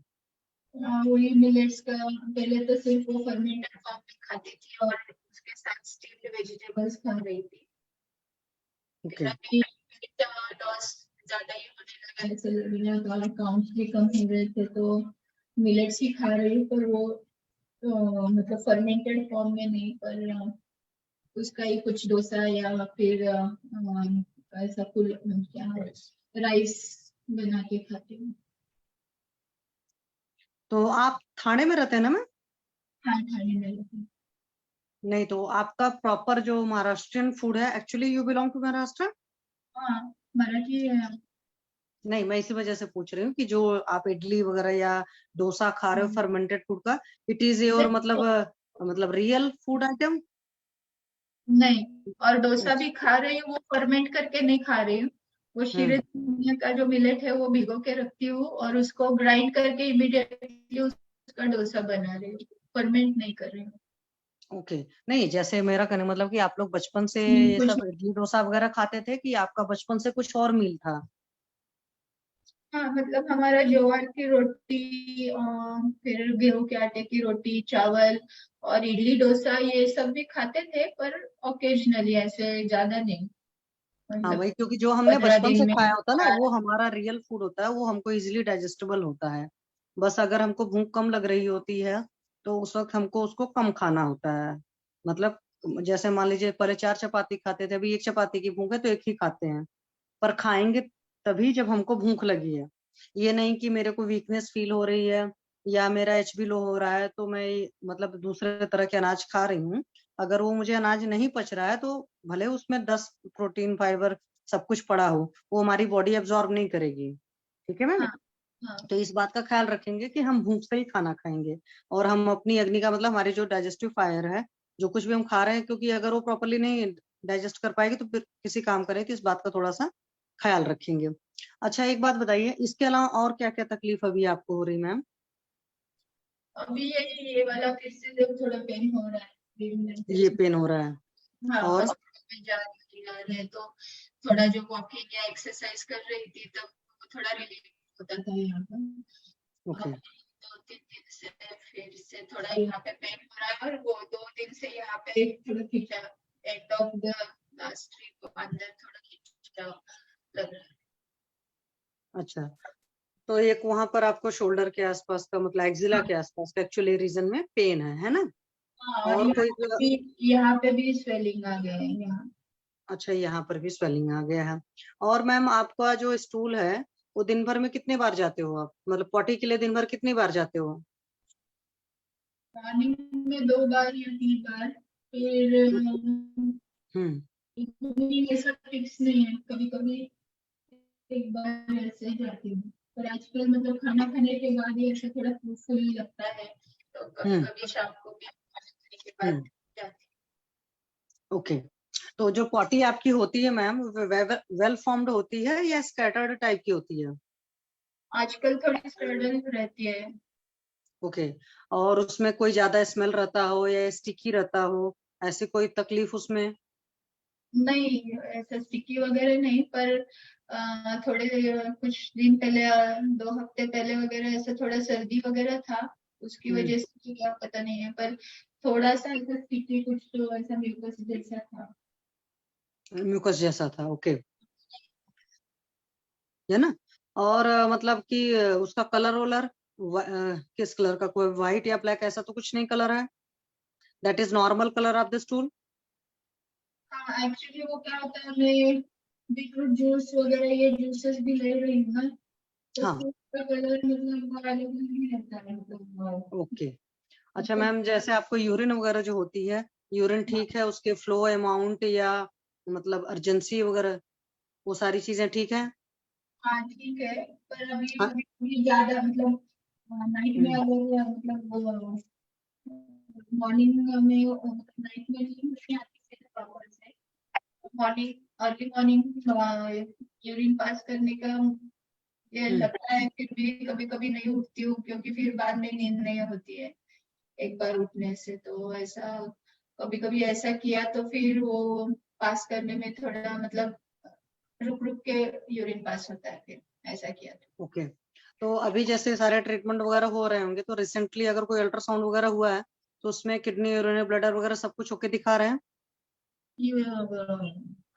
वही मिलेट्स का पहले तो सिर्फ वो फर्मेंटेड फॉर्म में खाती थी और उसके साथ स्टीम्ड वेजिटेबल्स खा रही थी। ओके, अभी लॉस ज्यादा ही होने लगा है, सेलुलर काउंट्स भी कम हो रहे थे, तो मिलेट्स ही खा रही हूँ, पर वो मतलब फर्मेंटेड फॉर्म में नहीं, पर उसका ही कुछ डोसा या फिर ऐसा फुल क्या राइस बना के खाती हूँ। तो आप थाने में रहते हैं ना मैम? हाँ, खाने में रहती हूँ। नहीं, तो आपका प्रॉपर जो महाराष्ट्रियन फूड है, actually you belong to Maharashtra? हाँ, मराठी है। नहीं, मैं इसी वजह से पूछ रही हूँ कि जो आप इडली वगैरह या डोसा खा रहे हो फर्मेंटेड फूड का, इट इज योर मतलब रियल फूड आइटम? नहीं, और डोसा भी खा रही हूँ, वो फर्मेंट करके नहीं खा रही हूँ, वो शीरे का जो मिलेट है वो भिगो के रखती हूँ और उसको ग्राइंड करके इमीडिएटली उसका डोसा बना रही हूँ, फर्मेंट नहीं कर रही हूँ। ओके, नहीं, जैसे मेरा कहने मतलब कि आप लोग बचपन से ये कुछ सब इडली डोसा वगैरह खाते थे कि आपका बचपन से कुछ और मील था? हाँ, मतलब हमारा ज्वार की रोटी फिर गेहूं के आटे की रोटी, चावल और इडली डोसा ये सब भी खाते थे, पर ओकेजनली, ऐसे ज्यादा नहीं, हाँ, मतलब वही, क्योंकि जो हमने 15 बचपन से दिन में खाया होता है ना बार। वो हमारा रियल फूड होता है, वो हमको इजीली डाइजेस्टेबल होता है। बस अगर हमको भूख कम लग रही होती है तो उस वक्त हमको उसको कम खाना होता है। मतलब जैसे मान लीजिए पहले 4 चपाती खाते थे, अभी 1 चपाती की भूख है तो 1 ही खाते हैं, पर खाएंगे तभी जब हमको भूख लगी है। ये नहीं कि मेरे को वीकनेस फील हो रही है या मेरा एचबी लो हो रहा है तो मैं मतलब दूसरे तरह के अनाज खा रही हूँ। अगर वो मुझे अनाज नहीं पच रहा है तो भले उसमें 10 प्रोटीन फाइबर सब कुछ पड़ा हो, वो हमारी बॉडी एब्जॉर्ब नहीं करेगी। ठीक है मैम? हाँ, हाँ, तो इस बात का ख्याल रखेंगे कि हम भूख से ही खाना खाएंगे और हम अपनी अग्नि का मतलब हमारे जो डाइजेस्टिव फायर है, जो कुछ भी हम खा रहे हैं, क्योंकि अगर वो प्रॉपरली नहीं डाइजेस्ट कर पाएगी तो फिर किसी काम करे तो इस बात का थोड़ा सा ख्याल रखेंगे। अच्छा एक बात बताइए, इसके अलावा और क्या क्या तकलीफ अभी आपको हो रही मैम? अभी ये वाला फिर से जब थोड़ा पेन हो रहा है, ये पेन हो रहा है हाँ, और हॉस्पिटल में जा रहे हैं तो थोड़ा जो वॉकिंग या एक्सरसाइज कर रही थी तब थोड़ा रिलीफ होता था यहाँ पर। ओके 2-3 दिन से फिर से थोड़ा यहाँ पे पेन हो रहा है और वो 2 दिन से यहाँ पे थोड़ा खींचा, end of the last week अंदर थोड़ा खींचा लग रहा है। अच्छा, तो एक वहां पर आपको शोल्डर के आसपास का मतलब एक्जिला के आसपास का एक्चुअली रीजन में पेन है ना? हाँ, और कोई यहाँ पे भी स्वेलिंग आ गया है यहाँ। अच्छा, यहाँ पर भी स्वेलिंग आ गया है। और मैम आपका जो स्टूल है वो दिन भर में कितने बार जाते हो आप, मतलब पॉटी के लिए दिन भर कितनी बार जाते हो? मॉर्निंग में 2 बार या 3 बार, फिर इतनी ऐसा फिक्स नहीं है, कभी कभी एक बार ऐसे जाती हूँ, पर आजकल मतलब खाना खाने के बाद ही ऐसा थोड़ा फुल लगता है, तो कभी कभी शाम को भी खाने के बाद जाती हूँ। ओके, तो जो पॉटी आपकी होती है मैम वेल फॉर्म्ड होती है या स्कैटर्ड टाइप की होती है? आजकल थोड़ी स्टर्डन रहती है। ओके, और उसमें कोई ज्यादा स्मेल रहता हो या स्टिकी रहता हो, ऐसी कोई तकलीफ उसमें? नहीं, ऐसा स्टिकी वगैरह नहीं, पर थोड़े कुछ दिन पहले 2 हफ्ते पहले वगैरह ऐसा थोड़ा सर्दी वगैरह था, उसकी वजह से क्या पता नहीं है, पर थोड़ा सा ऐसा स्टिकी कुछ तो ऐसा म्यूकस जैसा था। म्यूकस जैसा था, ओके, है ना? और मतलब कि उसका कलर वलर किस कलर का, कोई व्हाइट या ब्लैक ऐसा तो कुछ नहीं कलर है? That is normal colour of the stool? हाँ, एक्चुअली वो क्या होता है, मैं बीटरूट जूस वगैरह ये जूसेस भी ले रही हूँ ना, तो हाँ, उसका कलर मतलब अलग नहीं रहता है मतलब। ओके। अच्छा मैम, जैसे आपको यूरिन वगैरह जो होती है, यूरिन ठीक है, उसके फ्लो अमाउंट या मतलब अर्जेंसी वगैरह वो सारी चीजें ठीक है? हाँ ठीक है, पर अभी हाँ? कभी ज्यादा मतलब नाइट में अगर मतलब मॉर्निंग में नाइट में नहीं आती है प्रॉपर से, morning early morning urine pass करने का ये लगता है, फिर भी कभी कभी नहीं उठती हूँ क्योंकि फिर बाद में नींद नहीं होती है एक बार उठने से, तो ऐसा कभी कभी ऐसा किया तो फिर वो पास करने में थोड़ा मतलब रुक रुक के यूरिन पास होता है, फिर ऐसा किया था। ओके, तो अभी जैसे सारे ट्रीटमेंट वगैरह हो रहे होंगे, तो रिसेंटली अगर कोई अल्ट्रासाउंड वगैरह हुआ है तो उसमें किडनी यूरिनरी ब्लैडर वगैरह सब कुछ ओके दिखा रहे हैं?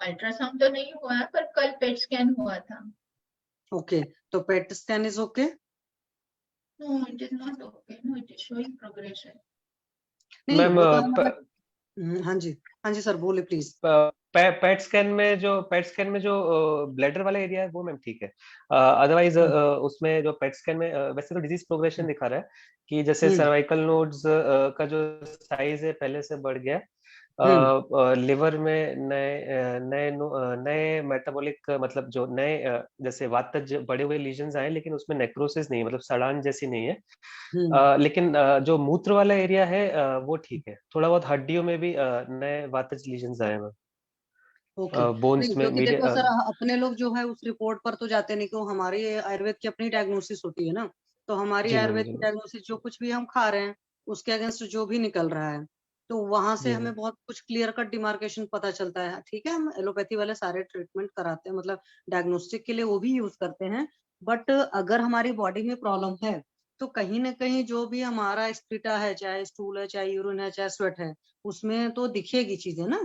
अल्ट्रासाउंड तो नहीं हुआ है, पर कल पेट स्कैन हुआ था। ओके, तो PET scan is okay? No, it is not okay, no, it is showing progression. Ma'am हाँ जी, हाँ जी सर बोले प्लीज। पेट स्कैन में जो ब्लैडर वाला एरिया है वो मैम ठीक है, अदरवाइज उसमें जो पेट स्कैन में वैसे तो डिजीज प्रोग्रेशन दिखा रहा है कि जैसे सर्वाइकल नोड्स का जो साइज है पहले से बढ़ गया, लिवर में नए मेटाबॉलिक मतलब जो नए जैसे वातज बड़े हुए लीजन्स आए, लेकिन उसमें नेक्रोसिस नहीं, मतलब सड़ान जैसी नहीं है, लेकिन जो मूत्र वाला एरिया है वो ठीक है, थोड़ा बहुत हड्डियों में भी नए वातज लीजन्स आए हैं बोन्स में क्योंकि देखो सर, अपने लोग जो है उस रिपोर्ट पर तो जाते नहीं, क्यों, हमारी आयुर्वेद की अपनी डायग्नोसिस होती है ना, तो हमारी आयुर्वेद की डायग्नोसिस जो कुछ भी हम खा रहे हैं उसके अगेंस्ट जो भी निकल रहा है, तो वहां से हमें बहुत कुछ क्लियर कट डिमार्केशन पता चलता है। ठीक है, हम एलोपैथी वाले सारे ट्रीटमेंट कराते हैं, मतलब डायग्नोस्टिक के लिए वो भी यूज करते हैं, बट अगर हमारी बॉडी में प्रॉब्लम है तो कहीं ना कहीं जो भी हमारा स्प्लिटा है, चाहे स्टूल है, चाहे यूरिन है, चाहे स्वेट है, उसमें तो दिखेगी चीजें ना।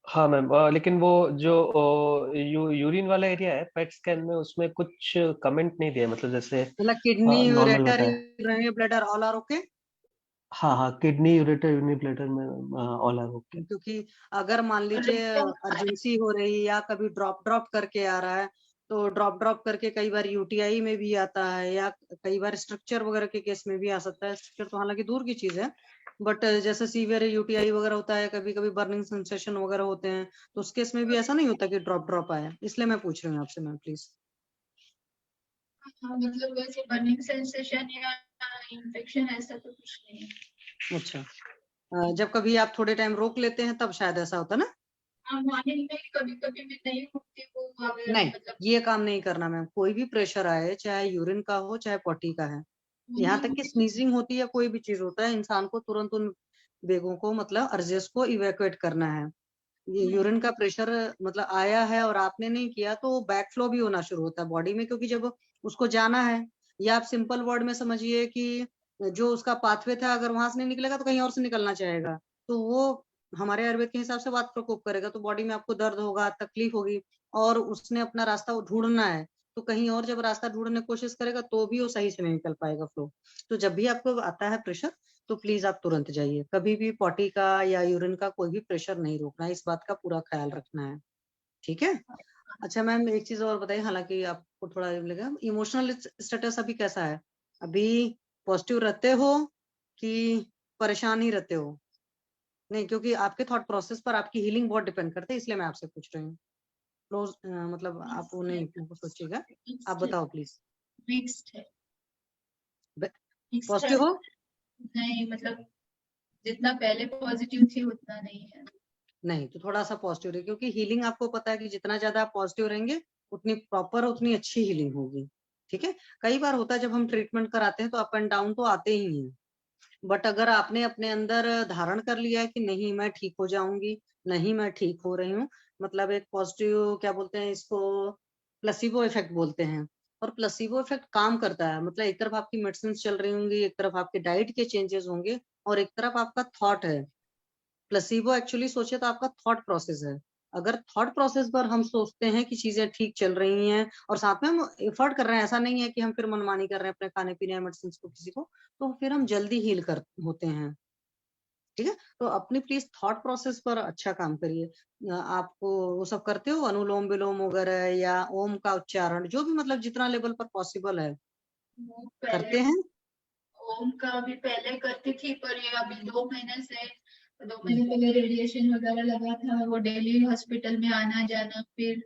हाँ मैम, लेकिन वो जो यूरिन वाला एरिया है पेट स्कैन में उसमें कुछ कमेंट नहीं दिया, मतलब जैसे मतलब किडनी, नॉर्मल यूरेटर, बताया। Urinary bladder all are okay? हाँ, किडनी यूरेटर यूरिनरी ब्लैडर में ऑल आर ओके। क्योंकि अगर मान लीजिए अर्जेंसी हो रही या कभी ड्रॉप करके आ रहा है, तो ड्रॉप करके कई बार यूटीआई में भी आता है या कई बार स्ट्रक्चर वगैरह के केस में भी आ सकता है। स्ट्रक्चर तो हालांकि दूर की चीज है, बट जैसे सीवियर यूटीआई वगैरह होता है, कभी कभी बर्निंग सेंसेशन वगैरह होते हैं, तो उस केस में भी ऐसा नहीं होता कि ड्रॉप आया, इसलिए मैं पूछ रही हूँ आपसे मैम प्लीज। हाँ, मतलब वैसे बर्निंग सेंसेशन या इन्फेक्शन ऐसा तो कुछ नहीं है। अच्छा, जब कभी आप थोड़े टाइम रोक लेते हैं तब शायद ऐसा होता ना? मॉर्निंग में कभी कभी मैं नहीं उठती हूँ, अगर नहीं, मतलब ये काम नहीं करना मैम। कोई भी प्रेशर आए, चाहे यूरिन का हो चाहे पॉटी का है, यहाँ तक कि स्नीजिंग होती है या कोई भी चीज होता है, इंसान को तुरंत उन बेगों को मतलब अर्जेस को इवैक्यूएट करना है। ये यूरिन का प्रेशर मतलब आया है और आपने नहीं किया तो बैक फ्लो भी होना शुरू होता है बॉडी में, क्योंकि जब उसको जाना है, या आप सिंपल वर्ड में समझिए कि जो उसका पाथवे था अगर वहां से नहीं निकलेगा तो कहीं और से निकलना चाहेगा, तो वो हमारे आयुर्वेद के हिसाब से बात प्रकोप करेगा, तो बॉडी में आपको दर्द होगा, तकलीफ होगी, और उसने अपना रास्ता ढूंढना है, तो कहीं और जब रास्ता ढूंढने की कोशिश करेगा तो भी वो सही से नहीं निकल पाएगा फ्लो। तो जब भी आपको आता है प्रेशर तो प्लीज आप तुरंत जाइए, कभी भी पॉटी का या यूरिन का कोई भी प्रेशर नहीं रोकना है, इस बात का पूरा ख्याल रखना है, ठीक है। अच्छा मैम एक चीज और बताइए, हालांकि आपको थोड़ा लगेगा, इमोशनल स्टेटस अभी कैसा है? अभी पॉजिटिव रहते हो कि परेशान ही रहते हो? नहीं, क्योंकि आपके थॉट प्रोसेस पर आपकी हीलिंग बहुत डिपेंड करते हैं, इसलिए मैं आपसे पूछ रही हूँ। क्लोज मतलब आप वो नहीं सोचिएगा, आप बताओ प्लीज। मिक्स्ड है। पॉजिटिव हो? नहीं, मतलब जितना पहले पॉजिटिव थी उतना नहीं है। नहीं, तो थोड़ा सा पॉजिटिव रहे, क्योंकि हीलिंग आपको पता है कि जितना ज्यादा आप पॉजिटिव रहेंगे उतनी प्रॉपर उतनी अच्छी हीलिंग होगी, ठीक है। कई बार होता है जब हम ट्रीटमेंट कराते हैं तो अप एंड डाउन तो आते ही हैं, बट अगर आपने अपने अंदर धारण कर लिया है कि नहीं मैं ठीक हो जाऊंगी, नहीं मैं ठीक हो रही हूँ, मतलब एक पॉजिटिव क्या बोलते हैं इसको, प्लेसिबो इफेक्ट बोलते हैं, और प्लेसिबो इफेक्ट काम करता है, मतलब एक तरफ आपकी मेडिसिन चल रही होंगी, एक तरफ आपके डाइट के चेंजेस होंगे, और एक तरफ आपका थॉट है। प्लेसिबो एक्चुअली सोचे तो आपका थॉट प्रोसेस है। अगर थॉट प्रोसेस पर हम सोचते हैं कि चीजें ठीक चल रही हैं और साथ में हम एफर्ट कर रहे हैं, ऐसा नहीं है कि हम फिर मनमानी कर रहे हैं अपने खाने पीने या मेडिसिन को किसी को, तो फिर हम जल्दी हील कर होते हैं, ठीक है। तो अपनी प्लीज थॉट प्रोसेस पर अच्छा काम करिए। आपको वो सब करते हो, अनुलोम विलोम वगैरह या ओम का उच्चारण, जो भी मतलब जितना लेवल पर पॉसिबल है वो पहले करते हैं? ओम का भी पहले करती थी, पर ये अभी 2 महीने से 2 महीने पहले रेडिएशन वगैरह लगा था, वो डेली हॉस्पिटल में आना जाना, फिर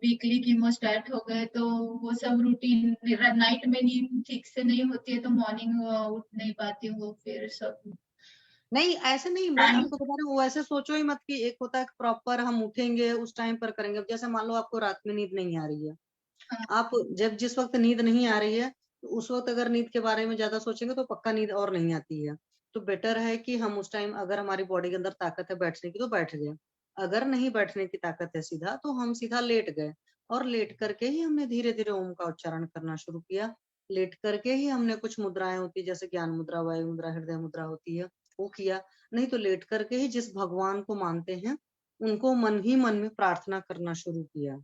वीकली कीमो स्टार्ट हो गए, तो वो सब रूटीन, नाइट में नींद ठीक से नहीं होती है तो मॉर्निंग उठ नहीं पाती हूँ, फिर सब। नहीं ऐसे नहीं, मैं आपको बता रही हूँ, वो ऐसे सोचो ही मत कि एक होता है प्रॉपर हम उठेंगे उस टाइम पर करेंगे। अब जैसे मान लो आपको रात में नींद नहीं आ रही है, आप जब जिस वक्त नींद नहीं आ रही है तो उस वक्त अगर नींद के बारे में ज्यादा सोचेंगे तो पक्का नींद और नहीं आती है। तो बेटर है कि हम उस टाइम अगर हमारी बॉडी के अंदर ताकत है बैठने की तो बैठ गए, अगर नहीं बैठने की ताकत है सीधा तो हम सीधा लेट गए, और लेट करके ही हमने धीरे धीरे ओम का उच्चारण करना शुरू किया। लेट करके ही हमने कुछ मुद्राएं होती है जैसे ज्ञान मुद्रा, वायु मुद्रा, हृदय मुद्रा होती है, वो किया। नहीं तो लेट करके ही जिस भगवान को मानते हैं उनको मन ही मन में प्रार्थना करना शुरू किया,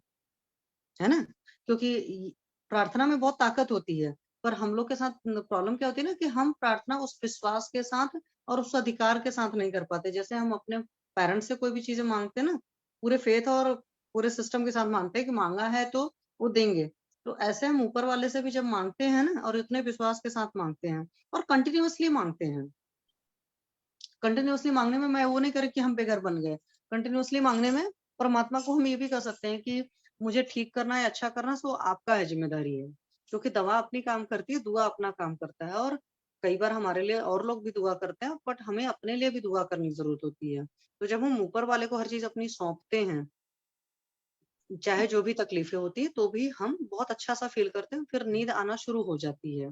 है ना। क्योंकि प्रार्थना में बहुत ताकत होती है, पर हम लोग के साथ प्रॉब्लम क्या होती है ना कि हम प्रार्थना उस विश्वास के साथ और उस अधिकार के साथ नहीं कर पाते। जैसे हम अपने पेरेंट्स से कोई भी चीजें मांगते हैं ना, पूरे फेथ और पूरे सिस्टम के साथ मांगते हैं कि मांगा है तो वो देंगे, तो ऐसे हम ऊपर वाले से भी जब मांगते हैं ना और इतने विश्वास के साथ मांगते हैं और कंटिन्यूअसली मांगते हैं। कंटिन्यूअसली मांगने में मैं वो नहीं करे कि हम बेघर बन गए, कंटिन्यूअसली मांगने में परमात्मा को हम ये भी कर सकते हैं कि मुझे ठीक करना है, अच्छा करना, सो आपका है, जिम्मेदारी है। क्योंकि दवा अपनी काम करती है, दुआ अपना काम करता है, और कई बार हमारे लिए और लोग भी दुआ करते हैं, बट हमें अपने लिए भी दुआ करने की जरूरत होती है। तो जब हम ऊपर वाले को हर चीज अपनी सौंपते हैं, चाहे जो भी तकलीफें होती है, तो भी हम बहुत अच्छा सा फील करते हैं, फिर नींद आना शुरू हो जाती है,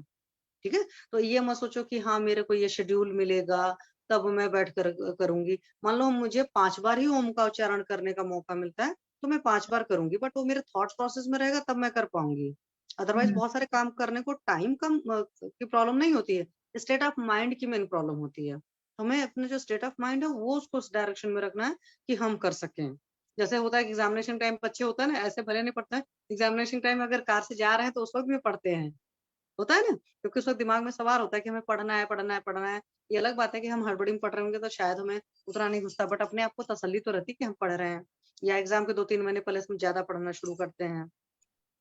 ठीक है। तो ये मत सोचो कि हाँ मेरे को ये शेड्यूल मिलेगा तब मैं बैठ कर करूंगी। मान लो मुझे 5 बार ही ओम का उच्चारण करने का मौका मिलता है तो मैं 5 बार करूंगी, बट वो मेरे थॉट प्रोसेस में रहेगा तब मैं कर पाऊंगी। अदरवाइज बहुत सारे काम करने को टाइम कम की प्रॉब्लम नहीं होती है, स्टेट ऑफ माइंड की मेन प्रॉब्लम होती है। हमें अपने जो स्टेट ऑफ माइंड है वो उसको उस डायरेक्शन में रखना है कि हम कर सकें। जैसे होता है कि एग्जामिनेशन टाइम बच्चे होता है ना, ऐसे भले नहीं पढ़ते हैं, एग्जामिनेशन टाइम अगर कार से जा रहे हैं तो उस वक्त भी पढ़ते हैं, होता है ना, क्योंकि उस वक्त दिमाग में सवार होता है कि हमें पढ़ना है पढ़ना है पढ़ना है। ये अलग बात है कि हम हड़बड़ी में पढ़ रहे होंगे तो शायद हमें उतना नहीं घुसता, बट अपने आप को तसल्ली तो रहती कि हम पढ़ रहे हैं। या एग्जाम के 2-3 महीने पहले इसमें ज्यादा पढ़ना शुरू करते हैं।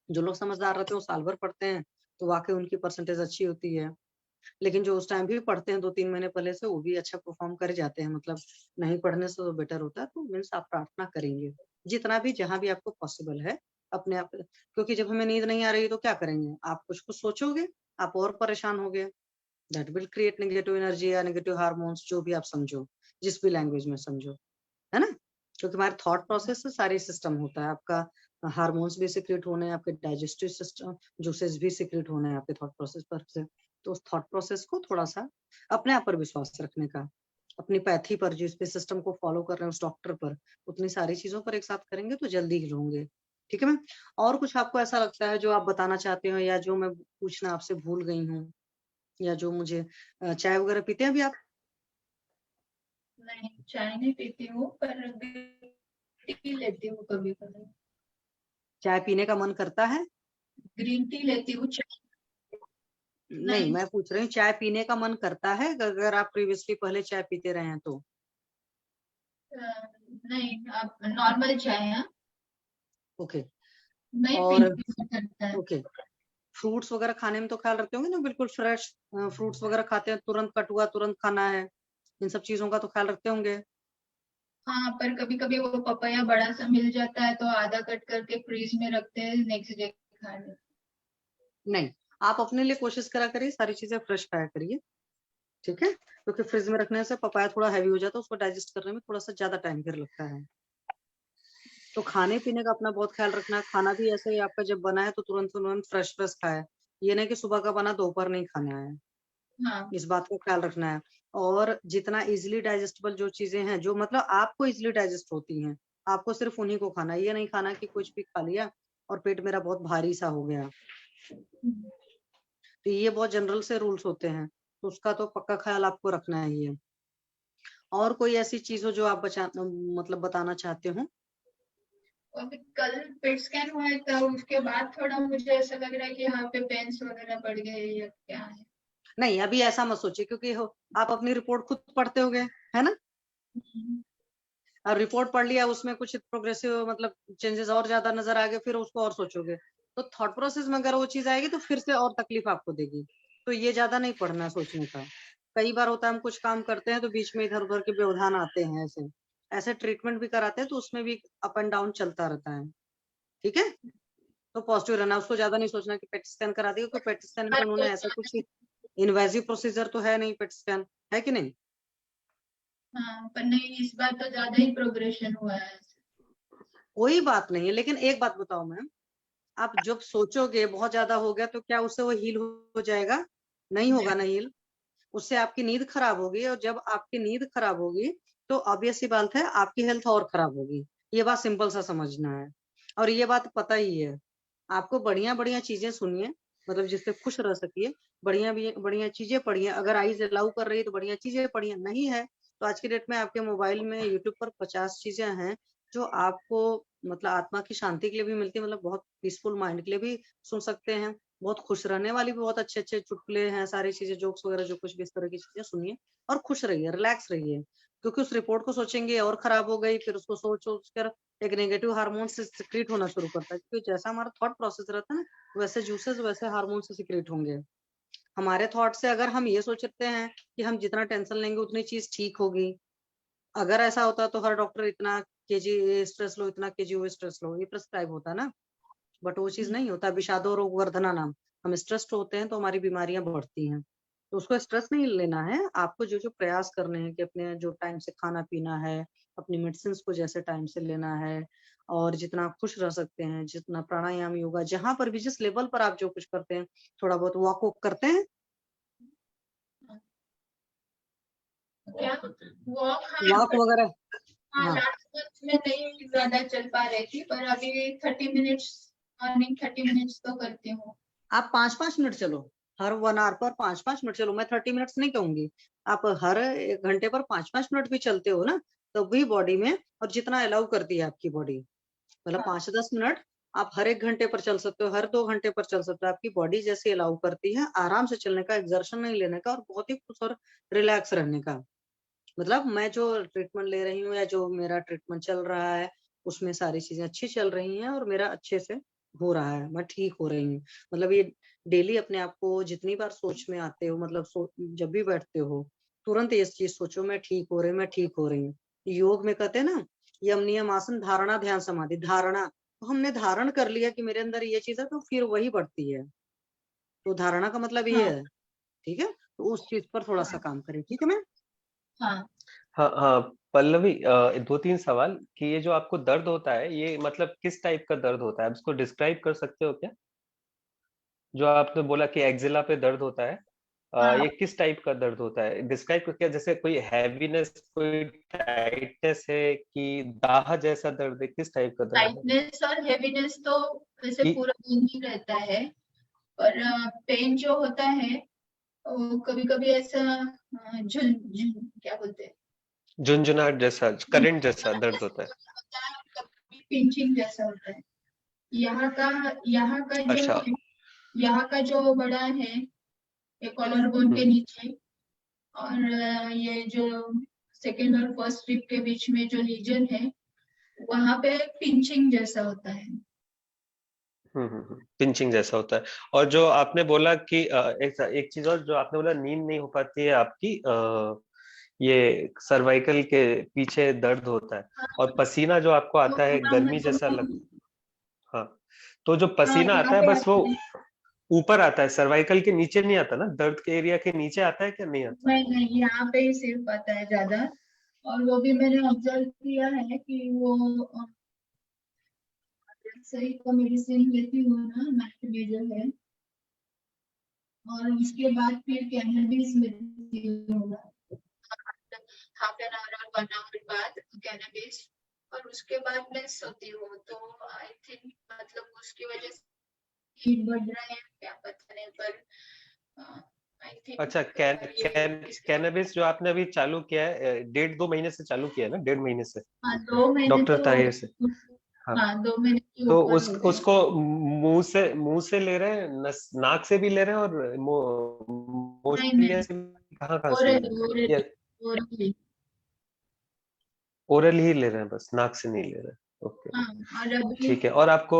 जो लोग समझदार रहते हैं वो साल भर पढ़ते हैं तो वाकई उनकी परसेंटेज अच्छी होती है, लेकिन जो उस टाइम भी पढ़ते हैं 2-3 महीने पहले से, वो भी अच्छा परफॉर्म कर जाते हैं। मतलब नहीं पढ़ने से तो बेटर होता है। तो मीन्स आप प्रार्थना करेंगे जितना भी जहां भी आपको पॉसिबल है अपने आप, क्योंकि जब हमें नींद नहीं आ रही तो क्या करेंगे, आप कुछ कुछ सोचोगे, आप और परेशान हो गए, that will create negative energy या नेगेटिव हार्मोन्स, जो भी आप समझो, जिस भी लैंग्वेज में समझो, है ना। क्योंकि हमारे थॉट प्रोसेस से सारी सिस्टम होता है। आपका हार्मोन्स भी सिक्रेट होने हैं, आपके डाइजेस्टिव सिस्टम जूसेस भी सिक्रेट होने हैं आपके थॉट प्रोसेस पर से। तो उस थॉट प्रोसेस को थोड़ा सा अपने आप पर विश्वास रखने का, अपनी पैथी पर, जिस पे सिस्टम को फॉलो कर रहे हैं उस डॉक्टर पर, उतनी सारी चीजों पर एक साथ करेंगे तो जल्दी हील होंगे। ठीक है मैम। और कुछ आपको ऐसा लगता है जो आप बताना चाहते हो, या जो मैं पूछना आपसे भूल गई हूँ, या जो मुझे चाय वगैरह पीते हैं अभी आप? नहीं, चाय नहीं पीती हूँ, पर ग्रीन टी लेती हूँ कभी कभी। चाय पीने का मन करता है? ग्रीन टी लेती हूँ, चाय नहीं, मैं पूछ रही हूँ चाय पीने का मन करता है अगर आप प्रीवियसली पहले चाय पीते रहे हैं तो? नहीं, आप नॉर्मल चाय है। ओके। नहीं और पीती करता है। ओके, फ्रूट्स वगैरह खाने में तो ख्याल रखते होंगे ना, बिल्कुल फ्रेश फ्रूट्स वगैरह खाते हैं, तुरंत कटुआ तुरंत खाना है, इन सब चीजों का तो ख्याल रखते होंगे? हाँ, पर कभी कभी वो पपाया बड़ा सा मिल जाता है तो आधा कट करके फ्रीज में रखते हैं, नेक्स्ट डे खा लेते। नहीं, आप अपने लिए कोशिश करा करिए, सारी चीजें फ्रेश खाया करिए। ठीक है, क्योंकि फ्रिज में रखने से पपाया थोड़ा हैवी हो जाता है, उसको डाइजेस्ट करने में थोड़ा सा ज्यादा टाइम फिर लगता है। तो खाने पीने का अपना बहुत ख्याल रखना है। खाना भी ऐसे ही आपका जब बना है तो तुरंत तुरंत फ्रेश फ्रेश खाए, ये नहीं कि सुबह का बना दोपहर नहीं खाना है। हाँ, इस बात का ख्याल रखना है। और जितना इजिली डाइजेस्टेबल जो चीजें हैं, जो मतलब आपको इजिली डाइजेस्ट होती हैं, आपको सिर्फ उन्हीं को खाना है। ये नहीं खाना कि कुछ भी खा लिया और पेट मेरा बहुत भारी सा हो गया। तो ये बहुत जनरल से रूल्स होते हैं, तो उसका तो पक्का ख्याल आपको रखना है ये। और कोई ऐसी चीज हो जो आप मतलब बताना चाहते हो? अभी कल पेट स्कैन हुआ है तो उसके बाद थोड़ा मुझे ऐसा लग रहा है कि यहाँ पे पेन्स वगैरह बढ़ गए या क्या है। नहीं, अभी ऐसा मत सोचिए, क्योंकि आप अपनी रिपोर्ट खुद पढ़ते होगे, है ना? अब रिपोर्ट पढ़ लिया, उसमें कुछ प्रोग्रेसिव मतलब चेंजेस और ज्यादा नजर आ गए, फिर उसको और सोचोगे तो थॉट प्रोसेस में अगर वो चीज आएगी तो फिर से और तकलीफ आपको देगी। तो ये ज्यादा नहीं पढ़ना है सोचने का। कई बार होता है हम कुछ काम करते हैं तो बीच में इधर उधर के व्यवधान आते हैं, ऐसे ऐसे ट्रीटमेंट भी कराते हैं तो उसमें भी अप एंड डाउन चलता रहता है। ठीक है, तो पॉजिटिव रहना, उसको ज्यादा नहीं सोचना कि पेट स्कैन करा दिया, क्योंकि पेट स्कैन में उन्होंने ऐसा कुछ इन्वेजिव प्रोसीजर तो है नहीं, पेट स्कैन है कि नहीं? हाँ, पर नहीं, इस बार तो ज्यादा ही प्रोग्रेशन हुआ है। कोई बात नहीं है, लेकिन एक बात बताओ मैम, आप जब सोचोगे बहुत ज्यादा हो गया तो क्या उससे वो हील हो जाएगा? नहीं होगा ना हील, उससे आपकी नींद खराब होगी, और जब आपकी नींद खराब होगी तो ऑब्वियस सी बात है आपकी हेल्थ और खराब होगी। ये बात सिंपल सा समझना है, और ये बात पता ही है आपको। बढ़िया बढ़िया चीजें सुनिए, मतलब जिससे खुश रह सकिए, बढ़िया बढ़िया चीजें पढ़िए। अगर आईज अलाउ कर रही है तो बढ़िया चीजें पढ़िए, नहीं है तो आज की डेट में आपके मोबाइल में यूट्यूब पर 50 चीजें हैं जो आपको मतलब आत्मा की शांति के लिए भी मिलती है, मतलब बहुत पीसफुल माइंड के लिए भी सुन सकते हैं। बहुत खुश रहने वाली भी बहुत अच्छे अच्छे चुटकुले हैं, सारी चीजें, जोक्स वगैरह, जो कुछ भी इस तरह की चीजें सुनिए और खुश रहिए, रिलैक्स रहिए। क्योंकि उस रिपोर्ट को सोचेंगे और खराब हो गई, फिर उसको सोच सोच कर एक नेगेटिव हार्मोन से सिक्रीट होना शुरू करता है। क्योंकि जैसा हमारा थॉट प्रोसेस रहता है ना, वैसे जूसेस वैसे हार्मोन से सिक्रीट होंगे। हमारे थॉट से अगर हम ये सोचते हैं कि हम जितना टेंशन लेंगे उतनी चीज ठीक होगी, अगर ऐसा होता तो हर डॉक्टर इतना केजी स्ट्रेस लो, इतना केजी वो स्ट्रेस लो, ये प्रिस्क्राइब होता ना। बट वो चीज नहीं होता। विषादो रोग वर्धना नाम, हम स्ट्रेस्ड होते हैं तो हमारी बीमारियां बढ़ती हैं। तो उसको स्ट्रेस नहीं लेना है, आपको जो जो प्रयास करने हैं कि अपने जो टाइम से खाना पीना है, अपनी मेडिसिन को जैसे टाइम से लेना है, और जितना खुश रह सकते हैं, जितना प्राणायाम योगा, जहां पर भी जिस लेवल पर आप जो कुछ करते हैं, थोड़ा बहुत वॉक वॉक करते हैं? क्या वॉक? वॉक वगैरह? हाँ, हाँ, लास्ट मंथ में नहीं ज्यादा चल पा रही थी, पर अभी 30 मिनट्स मॉर्निंग 30 मिनट्स तो करती हूँ। आप 5-5 मिनट चलो, हर 1 आवर पर 5-5 मिनट चलो। मैं 30 मिनट्स नहीं कहूंगी, आप हर 1 घंटे पर 5-5 मिनट भी चलते हो ना, तब भी बॉडी में, और जितना अलाउ करती है आपकी बॉडी, मतलब 5-10 मिनट आप हर 1 घंटे पर चल सकते हो, हर 2 घंटे पर चल सकते हो। आपकी बॉडी जैसे अलाउ करती है आराम से चलने का, एक्सर्शन नहीं लेने का, और बहुत ही खुश और रिलैक्स रहने का। मतलब मैं जो ट्रीटमेंट ले रही हूँ या जो मेरा ट्रीटमेंट चल रहा है, उसमें सारी चीजें अच्छी चल रही हैं और मेरा अच्छे से हो रहा है, मैं ठीक हो रही हूँ। मतलब ये डेली अपने आप को जितनी बार सोच में आते हो, मतलब जब भी बैठते हो, तुरंत ये चीज सोचो, मैं ठीक हो रही हूँ, मैं ठीक हो रही हूँ। योग में कहते हैं ना, यम नियम आसन धारणा ध्यान समाधि। धारणा, तो हमने धारण कर लिया कि मेरे अंदर ये चीज है, तो फिर वही बढ़ती है। तो धारणा का मतलब ये है। ठीक है, तो उस चीज पर थोड़ा सा काम करें। ठीक है मैम? हाँ हाँ हाँ पल्लवी, 2-3 सवाल कि ये जो आपको दर्द होता है ये मतलब किस टाइप का दर्द होता है, आप इसको डिस्क्राइब कर सकते हो क्या? जो आपने बोला कि एक्जिला पे दर्द होता है, हाँ ये किस टाइप का दर्द होता है, डिस्क्राइब करके, जैसे कोई हैवीनेस, कोई टाइटनेस है कि दाह जैसा दर्द है, किस टाइप का दर्द है? टाइटनेस और हेवीनेस तो वैसे कि पूरा दिन ही रहता है, पर पेन जो होता है वो कभी कभी ऐसा झुन झुन क्या बोलते हैं, झुंझुनाहट जैसा, करंट जैसा दर्द होता है? होता है, कभी पिंचिंग जैसा होता है। यहाँ का यहाँ का जो अच्छा। है, यहाँ का जो बड़ा है ये कॉलर बोन के हम्म नीचे, और ये जो सेकेंड और फर्स्ट रिब के बीच में जो रीजन है वहां पे पिंचिंग जैसा होता है। पिंचिंग जैसा होता है। और जो आपने बोला कि एक चीज और जो आपने बोला, नींद नहीं हो पाती है आपकी, ये सर्वाइकल के पीछे दर्द होता है, और पसीना जो आपको तो आता है हाँ, गर्मी जैसा मतलब लग, हाँ, तो जो हाँ पसीना यहाँ आता है पे बस वो ऊपर आता है, सर्वाइकल के नीचे नहीं आता ना, दर्द के एरिया के नीचे आता है क्या, नहीं आता? नहीं नहीं यहाँ पे ही सिर्फ आता है ज्यादा, और वो भी मैंने ऑब्जर्व किया है कि वो सही का मेडिसिन लेती हूँ ना नाइट में जो है, और उसके बाद फिर कैनबिस लेती हूँ हाफ एन आवर और 1 आवर बाद कैनबिस, और उसके बाद मैं सोती हूँ। तो आई थिंक मतलब उसकी वजह से हीट बढ़ रहा है क्या पता नहीं, पर आई थिंक अच्छा, कैनबिस जो आपने अभी चालू किया है, 1.5-2 महीने से चालू किया है ना, 1.5 महीने से, हाँ 2 महीने डॉक्टर तो, ताहिर से? हाँ, हाँ 2 महीने के तो ऊपर हो गए। उसको मुंह से ले रहे हैं, नाक से भी ले रहे हैं, और नहीं मोशनिया नहीं, से कहाँ से ले ओरल रहे हैं, ओरल या ओरल, ओरल ही ले रहे हैं, बस नाक से नहीं ले रहे हैं? ओके, हाँ। और अभी ठीक है। और आपको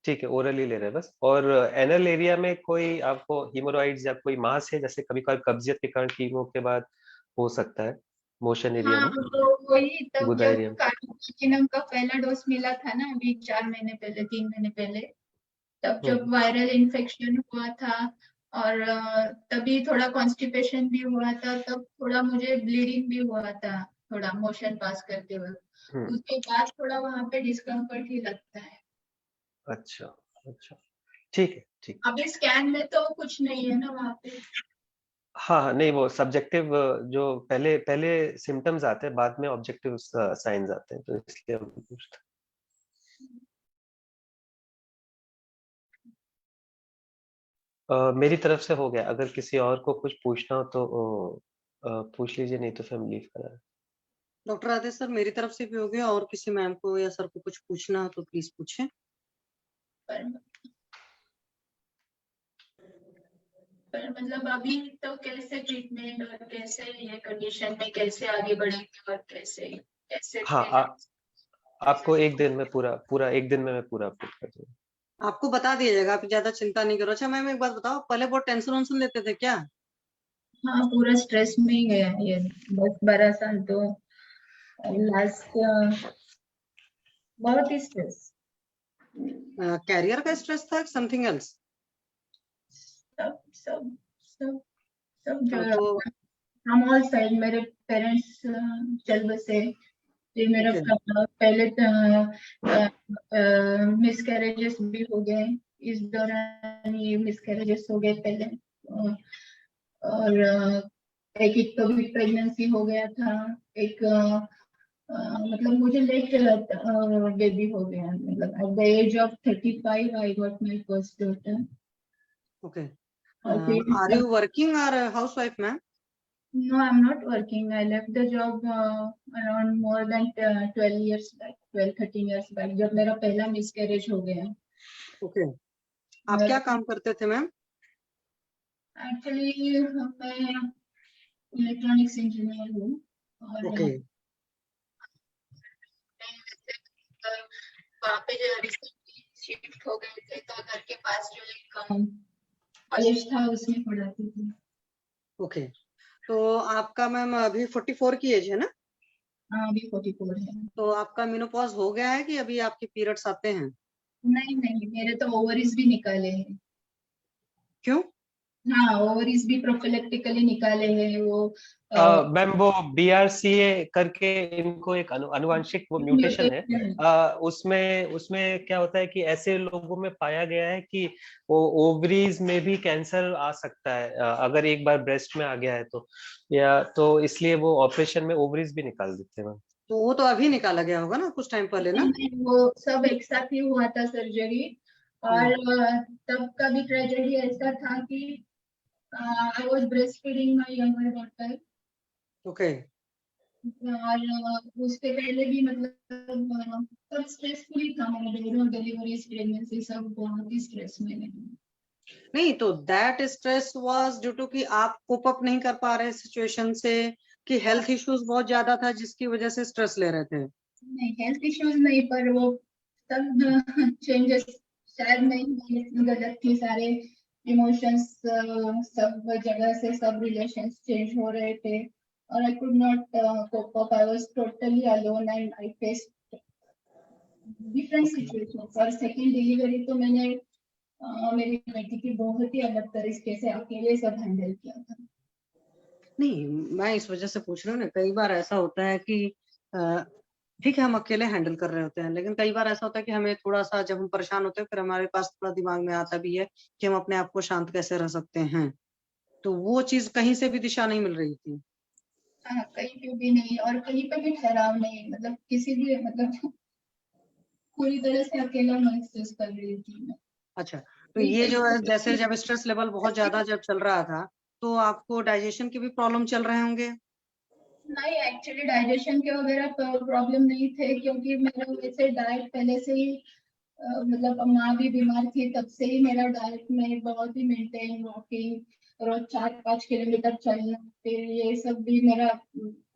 ठीक है, ओरल ही ले रहे हैं बस। और एनल एरिया में कोई आपको हिमोरॉइड्स या कोई मास है, जैसे कभी कभार कब्जियत के कारण कीमो के बाद हो सकता है, मोशन एरिया हाँ में, तो वही तब गुदा जब एरिया में? कार्टिनम का पहला डोज मिला था ना, अभी 4 महीने पहले 3 महीने पहले, तब जब वायरल इन्फेक्शन हुआ था, और तभी थोड़ा कॉन्स्टिपेशन भी हुआ था, तब थोड़ा मुझे ब्लीडिंग भी हुआ था थोड़ा मोशन पास करते वक्त, उसके बाद थोड़ा वहां पे डिस्कम्फर्ट ही लगता है। अच्छा अच्छा, ठीक है, ठीक। अभी स्कैन में तो कुछ नहीं है ना वहां पे। हाँ हाँ, नहीं, वो सब्जेक्टिव, जो पहले पहले सिम्टम्स आते हैं, बाद में ऑब्जेक्टिव साइंस आते हैं, तो इसलिए हम पूछते हैं। मेरी तरफ से हो गया, अगर किसी और को कुछ पूछना हो तो पूछ लीजिए, नहीं तो फिर हम लीव करा। डॉक्टर आदेश सर, मेरी तरफ से भी हो गया, और किसी मैम को या सर को कुछ पूछना हो तो प्लीज पूछें। पर मतलब अभी तो कैसे ट्रीटमेंट और कैसे ये कंडीशन में कैसे आगे बढ़ेंगे, और कैसे कैसे हाँ, आपको एक दिन में पूरा एक दिन में मैं पूरा अपडेट कर दूंगा। आपको बता दिया जाएगा, आप ज्यादा चिंता नहीं करो। अच्छा मैम, एक बात बताओ, पहले बहुत टेंशन वेंशन लेते थे क्या? हाँ पूरा स्ट्रेस में ही गया ये 10-12 साल तो, लास्ट बहुत ही स्ट्रेस। कैरियर का स्ट्रेस था, समथिंग एल्स? सब सब सब सब जो तो हम ऑल साइड, मेरे पेरेंट्स चल बसे, ये मेरा पहले मिसकैरेजेस भी हो गए, इस दौरान ये मिसकैरेजेस हो गए पहले, और एक कोविड प्रेगनेंसी हो गया था, एक मतलब मुझे लेट बेबी हो गया, मतलब at the age of 35 I got my first daughter. Okay, और are you working or housewife ma'am? No, I'm not working. I left the job around more than 12 years back, 12-13 years back, जब मेरा पहला miscarriage हो गया। Okay, आप क्या काम करते थे मैम? एक्चुअली मैं इलेक्ट्रॉनिक्स इंजीनियर हूँ, और ओके, वहाँ पे जो रिसेंटली शिफ्ट हो गए थे, तो घर के पास जो एक कॉलेज था उसमें पढ़ाती थी। ओके, तो आपका मैम अभी 44 की एज है ना? हाँ अभी 44 है। तो आपका मेनोपॉज हो गया है कि अभी आपके पीरियड्स आते हैं? नहीं नहीं, मेरे तो ओवरीज भी निकाले हैं। क्यों? हाँ, ओवरीज भी प्रोफिलेक्टिकली निकाले हैं वो। मैम वो BRCA करके इनको एक अनुवांशिक वो म्यूटेशन है। उसमें उसमें क्या होता है कि ऐसे लोगों में पाया गया है कि वो ओवरीज में भी कैंसर आ सकता है अगर एक बार ब्रेस्ट में आ गया है तो, या तो इसलिए वो ऑपरेशन में ओवरीज भी निकाल देते हैं मैम। तो वो तो अभी निकाला गया होगा ना कुछ टाइम पहले ना? वो सब एक साथ ही हुआ था सर्जरी, और तब का भी ट्रेजेडी ऐसा था कि I was breast feeding my younger daughter. Okay. और उसके पहले भी मतलब सब स्ट्रेसफुल ही था, मेरा डिलीवरीज प्रेगनेंसी सब बहुत ही स्ट्रेस में नहीं तो that stress was due to कि आप कोप अप नहीं कर पा रहे सिचुएशन से, कि हेल्थ इश्यूज बहुत ज्यादा था जिसकी वजह से स्ट्रेस ले रहे थे? नहीं, हेल्थ इश्यूज नहीं, पर वो सब चेंजेस शायद नहीं गलत थी, सारे इमोशंस सब जगह से सब रिलेशंस चेंज हो रहे थे, और I could not cope up, I was totally alone and I faced different situations. और सेकंड डिलीवरी तो मैंने मेरी बेटी की बहुत ही अलग तरीके से अकेले सब हैंडल किया था। नहीं, मैं इस वजह से पूछ रही हूँ ना, कई बार ऐसा होता है कि ठीक है हम अकेले हैंडल कर रहे होते हैं, लेकिन कई बार ऐसा होता है कि हमें थोड़ा सा जब हम परेशान होते हैं फिर हमारे पास थोड़ा दिमाग में आता भी है कि हम अपने आप को शांत कैसे रह सकते हैं, तो वो चीज कहीं से भी दिशा नहीं मिल रही थी? हाँ, कहीं पे भी नहीं, और कहीं पे भी ठहराव नहीं, मतलब किसी भी मतलब पूरी तरह से अकेला महसूस कर रही थी मैं। अच्छा, तो ये जो है जैसे जब स्ट्रेस लेवल बहुत ज्यादा जब चल रहा था तो आपको डाइजेशन के भी प्रॉब्लम चल रहे होंगे? नहीं, एक्चुअली डाइजेशन के वगैरह प्रॉब्लम नहीं थे, क्योंकि मेरा वैसे डाइट पहले से ही मतलब माँ भी बीमार थी तब से ही मेरा डाइट में बहुत ही मेंटेन, वॉकिंग रोज 4-5 किलोमीटर चलना, फिर ये सब भी मेरा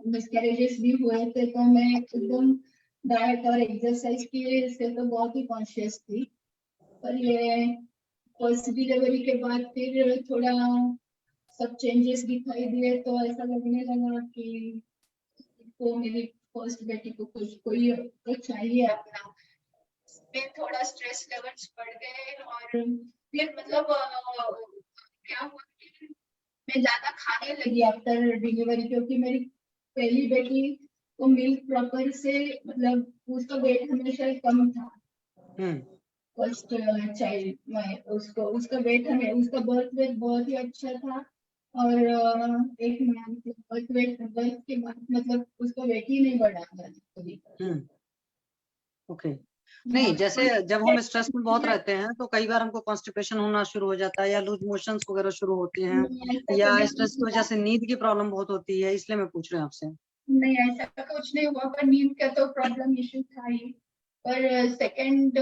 मिसकैरेजेस भी हुए थे, तो मैं एकदम डाइट और एक्सरसाइज की से तो बहुत ही कॉन्शियस थी। पर ये फर्स्ट डिलीवरी के बाद फिर थोड़ा सब चेंजेस दिखाई दिए, तो ऐसा लगने लगा कि तो मेरी फर्स्ट बेटी को कुछ कोई तो चाहिए अपना। फिर थोड़ा स्ट्रेस लेवल्स बढ़ गए, और फिर मतलब क्या हुआ कि मैं ज्यादा खाने लगी आफ्टर डिलीवरी, क्योंकि मेरी पहली बेटी को मिल्क प्रॉपर से मतलब उसका वेट हमेशा कम था। फर्स्ट चाइल्ड में उसका वेट हमें उसका बर्थ वेट बहुत ही अच्छा था, और एक बर्थ के बाद मतलब उसका वेट ही नहीं बढ़ा था कभी। ओके। नहीं, जैसे जब हम स्ट्रेस में बहुत रहते हैं तो कई बार हमको कॉन्स्टिपेशन होना शुरू हो जाता है या लूज मोशंस वगैरह शुरू होते हैं, या स्ट्रेस की वजह से नींद की प्रॉब्लम बहुत होती है, इसलिए मैं पूछ रही हूँ आपसे। नहीं, ऐसा कुछ नहीं हुआ, पर नींद का तो प्रॉब्लम इश्यू था ही। पर सेकंड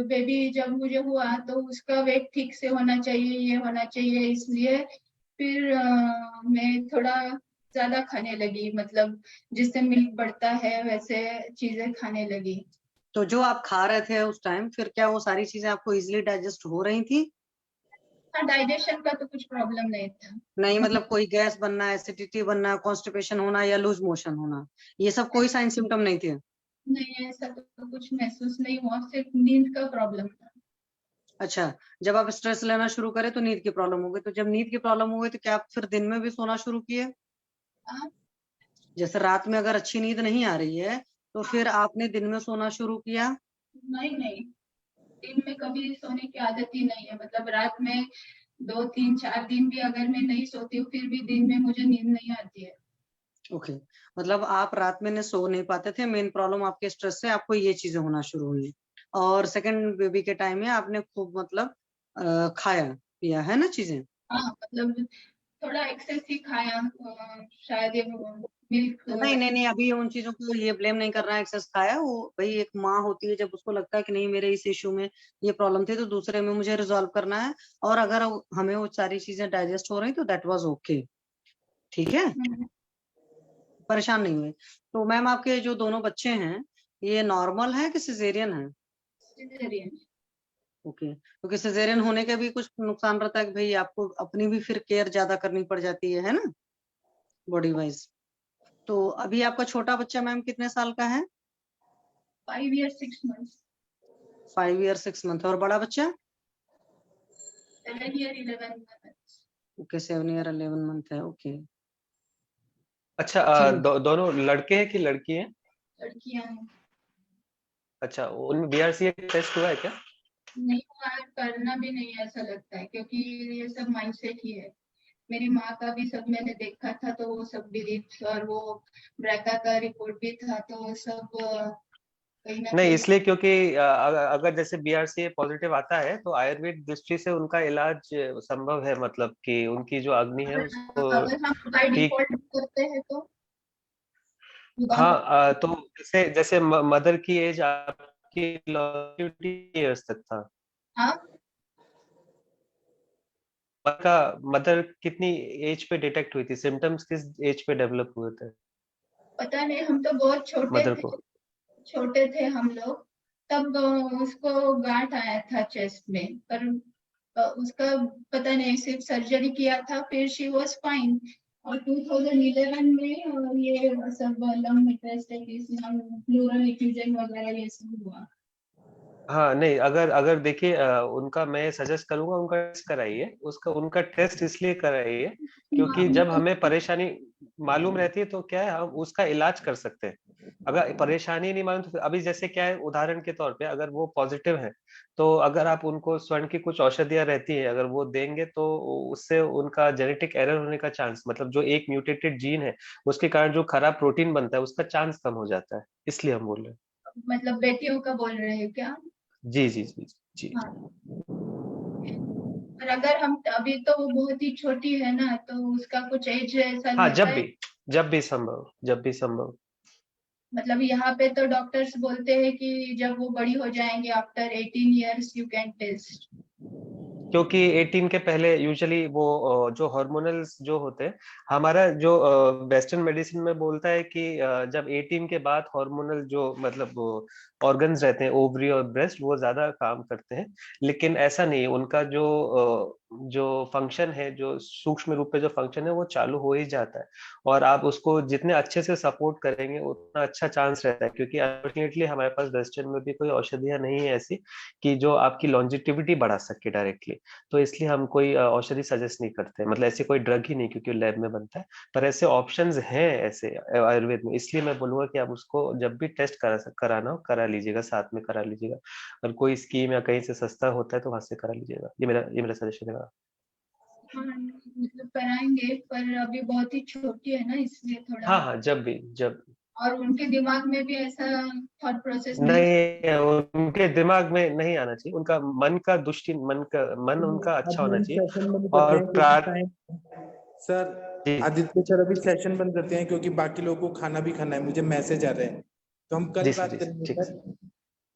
बेबी जब मुझे हुआ तो उसका वेट ठीक से होना चाहिए, ये होना चाहिए, इसलिए फिर मैं थोड़ा ज्यादा खाने लगी, मतलब जिससे मिल्क बढ़ता है वैसे चीजें खाने लगी। तो जो आप खा रहे थे उस टाइम, फिर क्या वो सारी चीजें आपको इजीली डाइजेस्ट हो रही थी? हाँ, डाइजेशन का तो कुछ प्रॉब्लम नहीं था। नहीं, मतलब कोई गैस बनना, एसिडिटी बनना, कॉन्स्टिपेशन होना या लूज मोशन होना, ये सब कोई साइन सिम्टम नहीं थे? नहीं, ऐसा तो कुछ महसूस नहीं हुआ, सिर्फ नींद का प्रॉब्लम था। अच्छा, जब आप स्ट्रेस लेना शुरू करे तो नींद की प्रॉब्लम हो गई, तो जब नींद की प्रॉब्लम हो गई तो क्या आप फिर दिन में भी सोना शुरू किए? जैसे रात में अगर अच्छी नींद नहीं आ रही है तो फिर आपने दिन में सोना शुरू किया? नहीं, दिन में कभी सोने की आदत ही नहीं है, मतलब रात में 2-3-4 दिन भी अगर मैं नहीं सोती हूँ फिर भी दिन में मुझे नींद नहीं आती है। ओके, मतलब आप रात में सो नहीं पाते थे, मेन प्रॉब्लम आपके स्ट्रेस से आपको ये चीजें होना शुरू हुई, और सेकंड बेबी के टाइम में आपने खूब मतलब खाया पिया है ना चीजें? हाँ, मतलब थोड़ा एक्सेस ही खाया, शायद ये मिल्क। नहीं, अभी उन चीजों को ये ब्लेम नहीं करना है, एक्सेस खाया वो भाई एक माँ होती है, जब उसको लगता है कि नहीं मेरे इस इश्यू में ये प्रॉब्लम थी तो दूसरे में मुझे रिजॉल्व करना है, और अगर हमें वो सारी चीजें डाइजेस्ट हो रही तो दैट वाज ओके, ठीक है, परेशान नहीं हुए। तो मैम आपके जो दोनों बच्चे हैं ये नॉर्मल है कि सिजेरियन है? सिजेरियन। ओके, क्योंकि सिजेरियन होने के भी कुछ नुकसान रहता है कि भाई आपको अपनी भी फिर केयर ज्यादा करनी पड़ जाती है ना, बॉडी वाइज। तो अभी आपका छोटा बच्चा मैम कितने साल का है? 5 years 6 months। 5 years 6 months। और बड़ा बच्चा? 7 years 11 months। Okay 7 year 11 month है। ओके अच्छा, दोनों लड़के हैं कि लड़की हैं? लड़कियां हैं। अच्छा, उनमें बीआरसीए टेस्ट हुआ है क्या? नहीं हुआ है, करना भी नहीं ऐसा लगता है, क्योंकि ये सब माइंडसेट ही है। मेरी माँ का भी सब मैंने देखा था, तो वो सब बिलीव्स, और वो ब्रैका का रिपोर्ट भी था, तो वो सब कहीं ना नहीं, कहीं। इसलिए क्योंकि अगर जैसे बीआरसीए पॉजिटिव आता है तो आयुर्वेद दृष्टि से उनका इलाज संभव है, मतलब कि उनकी जो अग्नि है उसको अगर हम बाय ठीक। डिफॉल्ट करते हैं तो हाँ, तो जैसे जैसे मदर की एज आपकी 20 इयर्स तक था। हाँ, का मदर कितनी एज पे डिटेक्ट हुई थी? सिम्टम्स किस एज पे डेवलप हुए थे पता नहीं, हम तो बहुत मदर को? छोटे थे हम लोग, तब उसको गांठ आया था चेस्ट में, पर उसका पता नहीं, सिर्फ सर्जरी किया था, फिर शी वाज फाइन। और 2011 में ये सब लंग मेटास्टेसिस, प्लूरल इफ्यूजन वगैरह ये सब हुआ। हाँ, नहीं, अगर अगर देखिए उनका मैं सजेस्ट करूंगा उनका टेस्ट कराइए। उनका टेस्ट इसलिए कराइए क्योंकि जब हमें परेशानी मालूम रहती है तो क्या है, हम उसका इलाज कर सकते हैं। अगर परेशानी नहीं मालूम तो फिर अभी जैसे क्या है, उदाहरण के तौर पे अगर वो पॉजिटिव है तो अगर आप उनको स्वर्ण की कुछ औषधियां रहती है अगर वो देंगे तो उससे उनका जेनेटिक एरर होने का चांस, मतलब जो एक म्यूटेटेड जीन है उसके कारण जो खराब प्रोटीन बनता है उसका चांस कम हो जाता है, इसलिए हम बोल रहे हैं। मतलब बेटियों का बोल रहे हैं क्या? जी जी जी जी। हाँ, और अगर हम अभी, तो वो बहुत ही छोटी है ना, तो उसका कुछ एज ऐसा हाँ, रहता है। जब भी संभव, जब भी संभव। मतलब यहाँ पे तो डॉक्टर्स बोलते हैं कि जब वो बड़ी हो जाएंगे, after 18 years you can test. क्योंकि 18 के पहले यूजुअली वो जो हार्मोनल्स जो होते हैं, हमारा जो वेस्टर्न मेडिसिन में बोलता है कि जब 18 के बाद हार्मोनल जो मतलब ऑर्गन्स रहते हैं ओवरी और ब्रेस्ट वो ज्यादा काम करते हैं, लेकिन ऐसा नहीं है। उनका जो फंक्शन है, जो सूक्ष्म रूप में जो फंक्शन है वो चालू हो ही जाता है। और आप उसको जितने अच्छे से सपोर्ट करेंगे उतना अच्छा चांस रहता है, क्योंकि अनफॉर्चुनेटली हमारे पास वेस्टर्न में भी कोई औषधियां नहीं है ऐसी कि जो आपकी लॉन्जिटिविटी बढ़ा सके डायरेक्टली। तो इसलिए हम कोई औषधि सजेस्ट नहीं करते, मतलब ऐसे कोई ड्रग ही नहीं, क्योंकि लैब में बनता है। पर ऐसे ऑप्शंस हैं ऐसे आयुर्वेद में, इसलिए मैं बोलूंगा कि आप उसको जब भी टेस्ट कराना हो करा लीजिएगा, साथ में करा लीजिएगा। और कोई स्कीम या कहीं से सस्ता होता है तो वहां से करा लीजिएगा, ये मेरा सजेशन है। हाँ, मतलब कराएंगे, पर अभी बहुत ही छोटी है ना, इसलिए थोड़ा। हाँ हाँ, जब और उनके दिमाग में भी ऐसा थॉट प्रोसेस नहीं। नहीं, उनके दिमाग में नहीं आना चाहिए, उनका मन का दुष्टि, मन उनका अच्छा अभी होना हम चाहिए। सेशन बंद करते और हैं क्योंकि टाइम। सर, जी आदित्य सर अभी सेशन बंद करते हैं क्योंकि बाकी लोगों को खाना भी खाना है, मुझे मैसेज आ रहे हैं, तो हम कल जी बात जी करेंगे ठीक सर।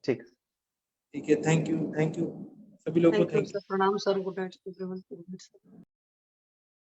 ठीक। ठीक है, थैंक यू सभी लोगों को thank you thank you. Sir. प्रणाम सर। Good night everyone.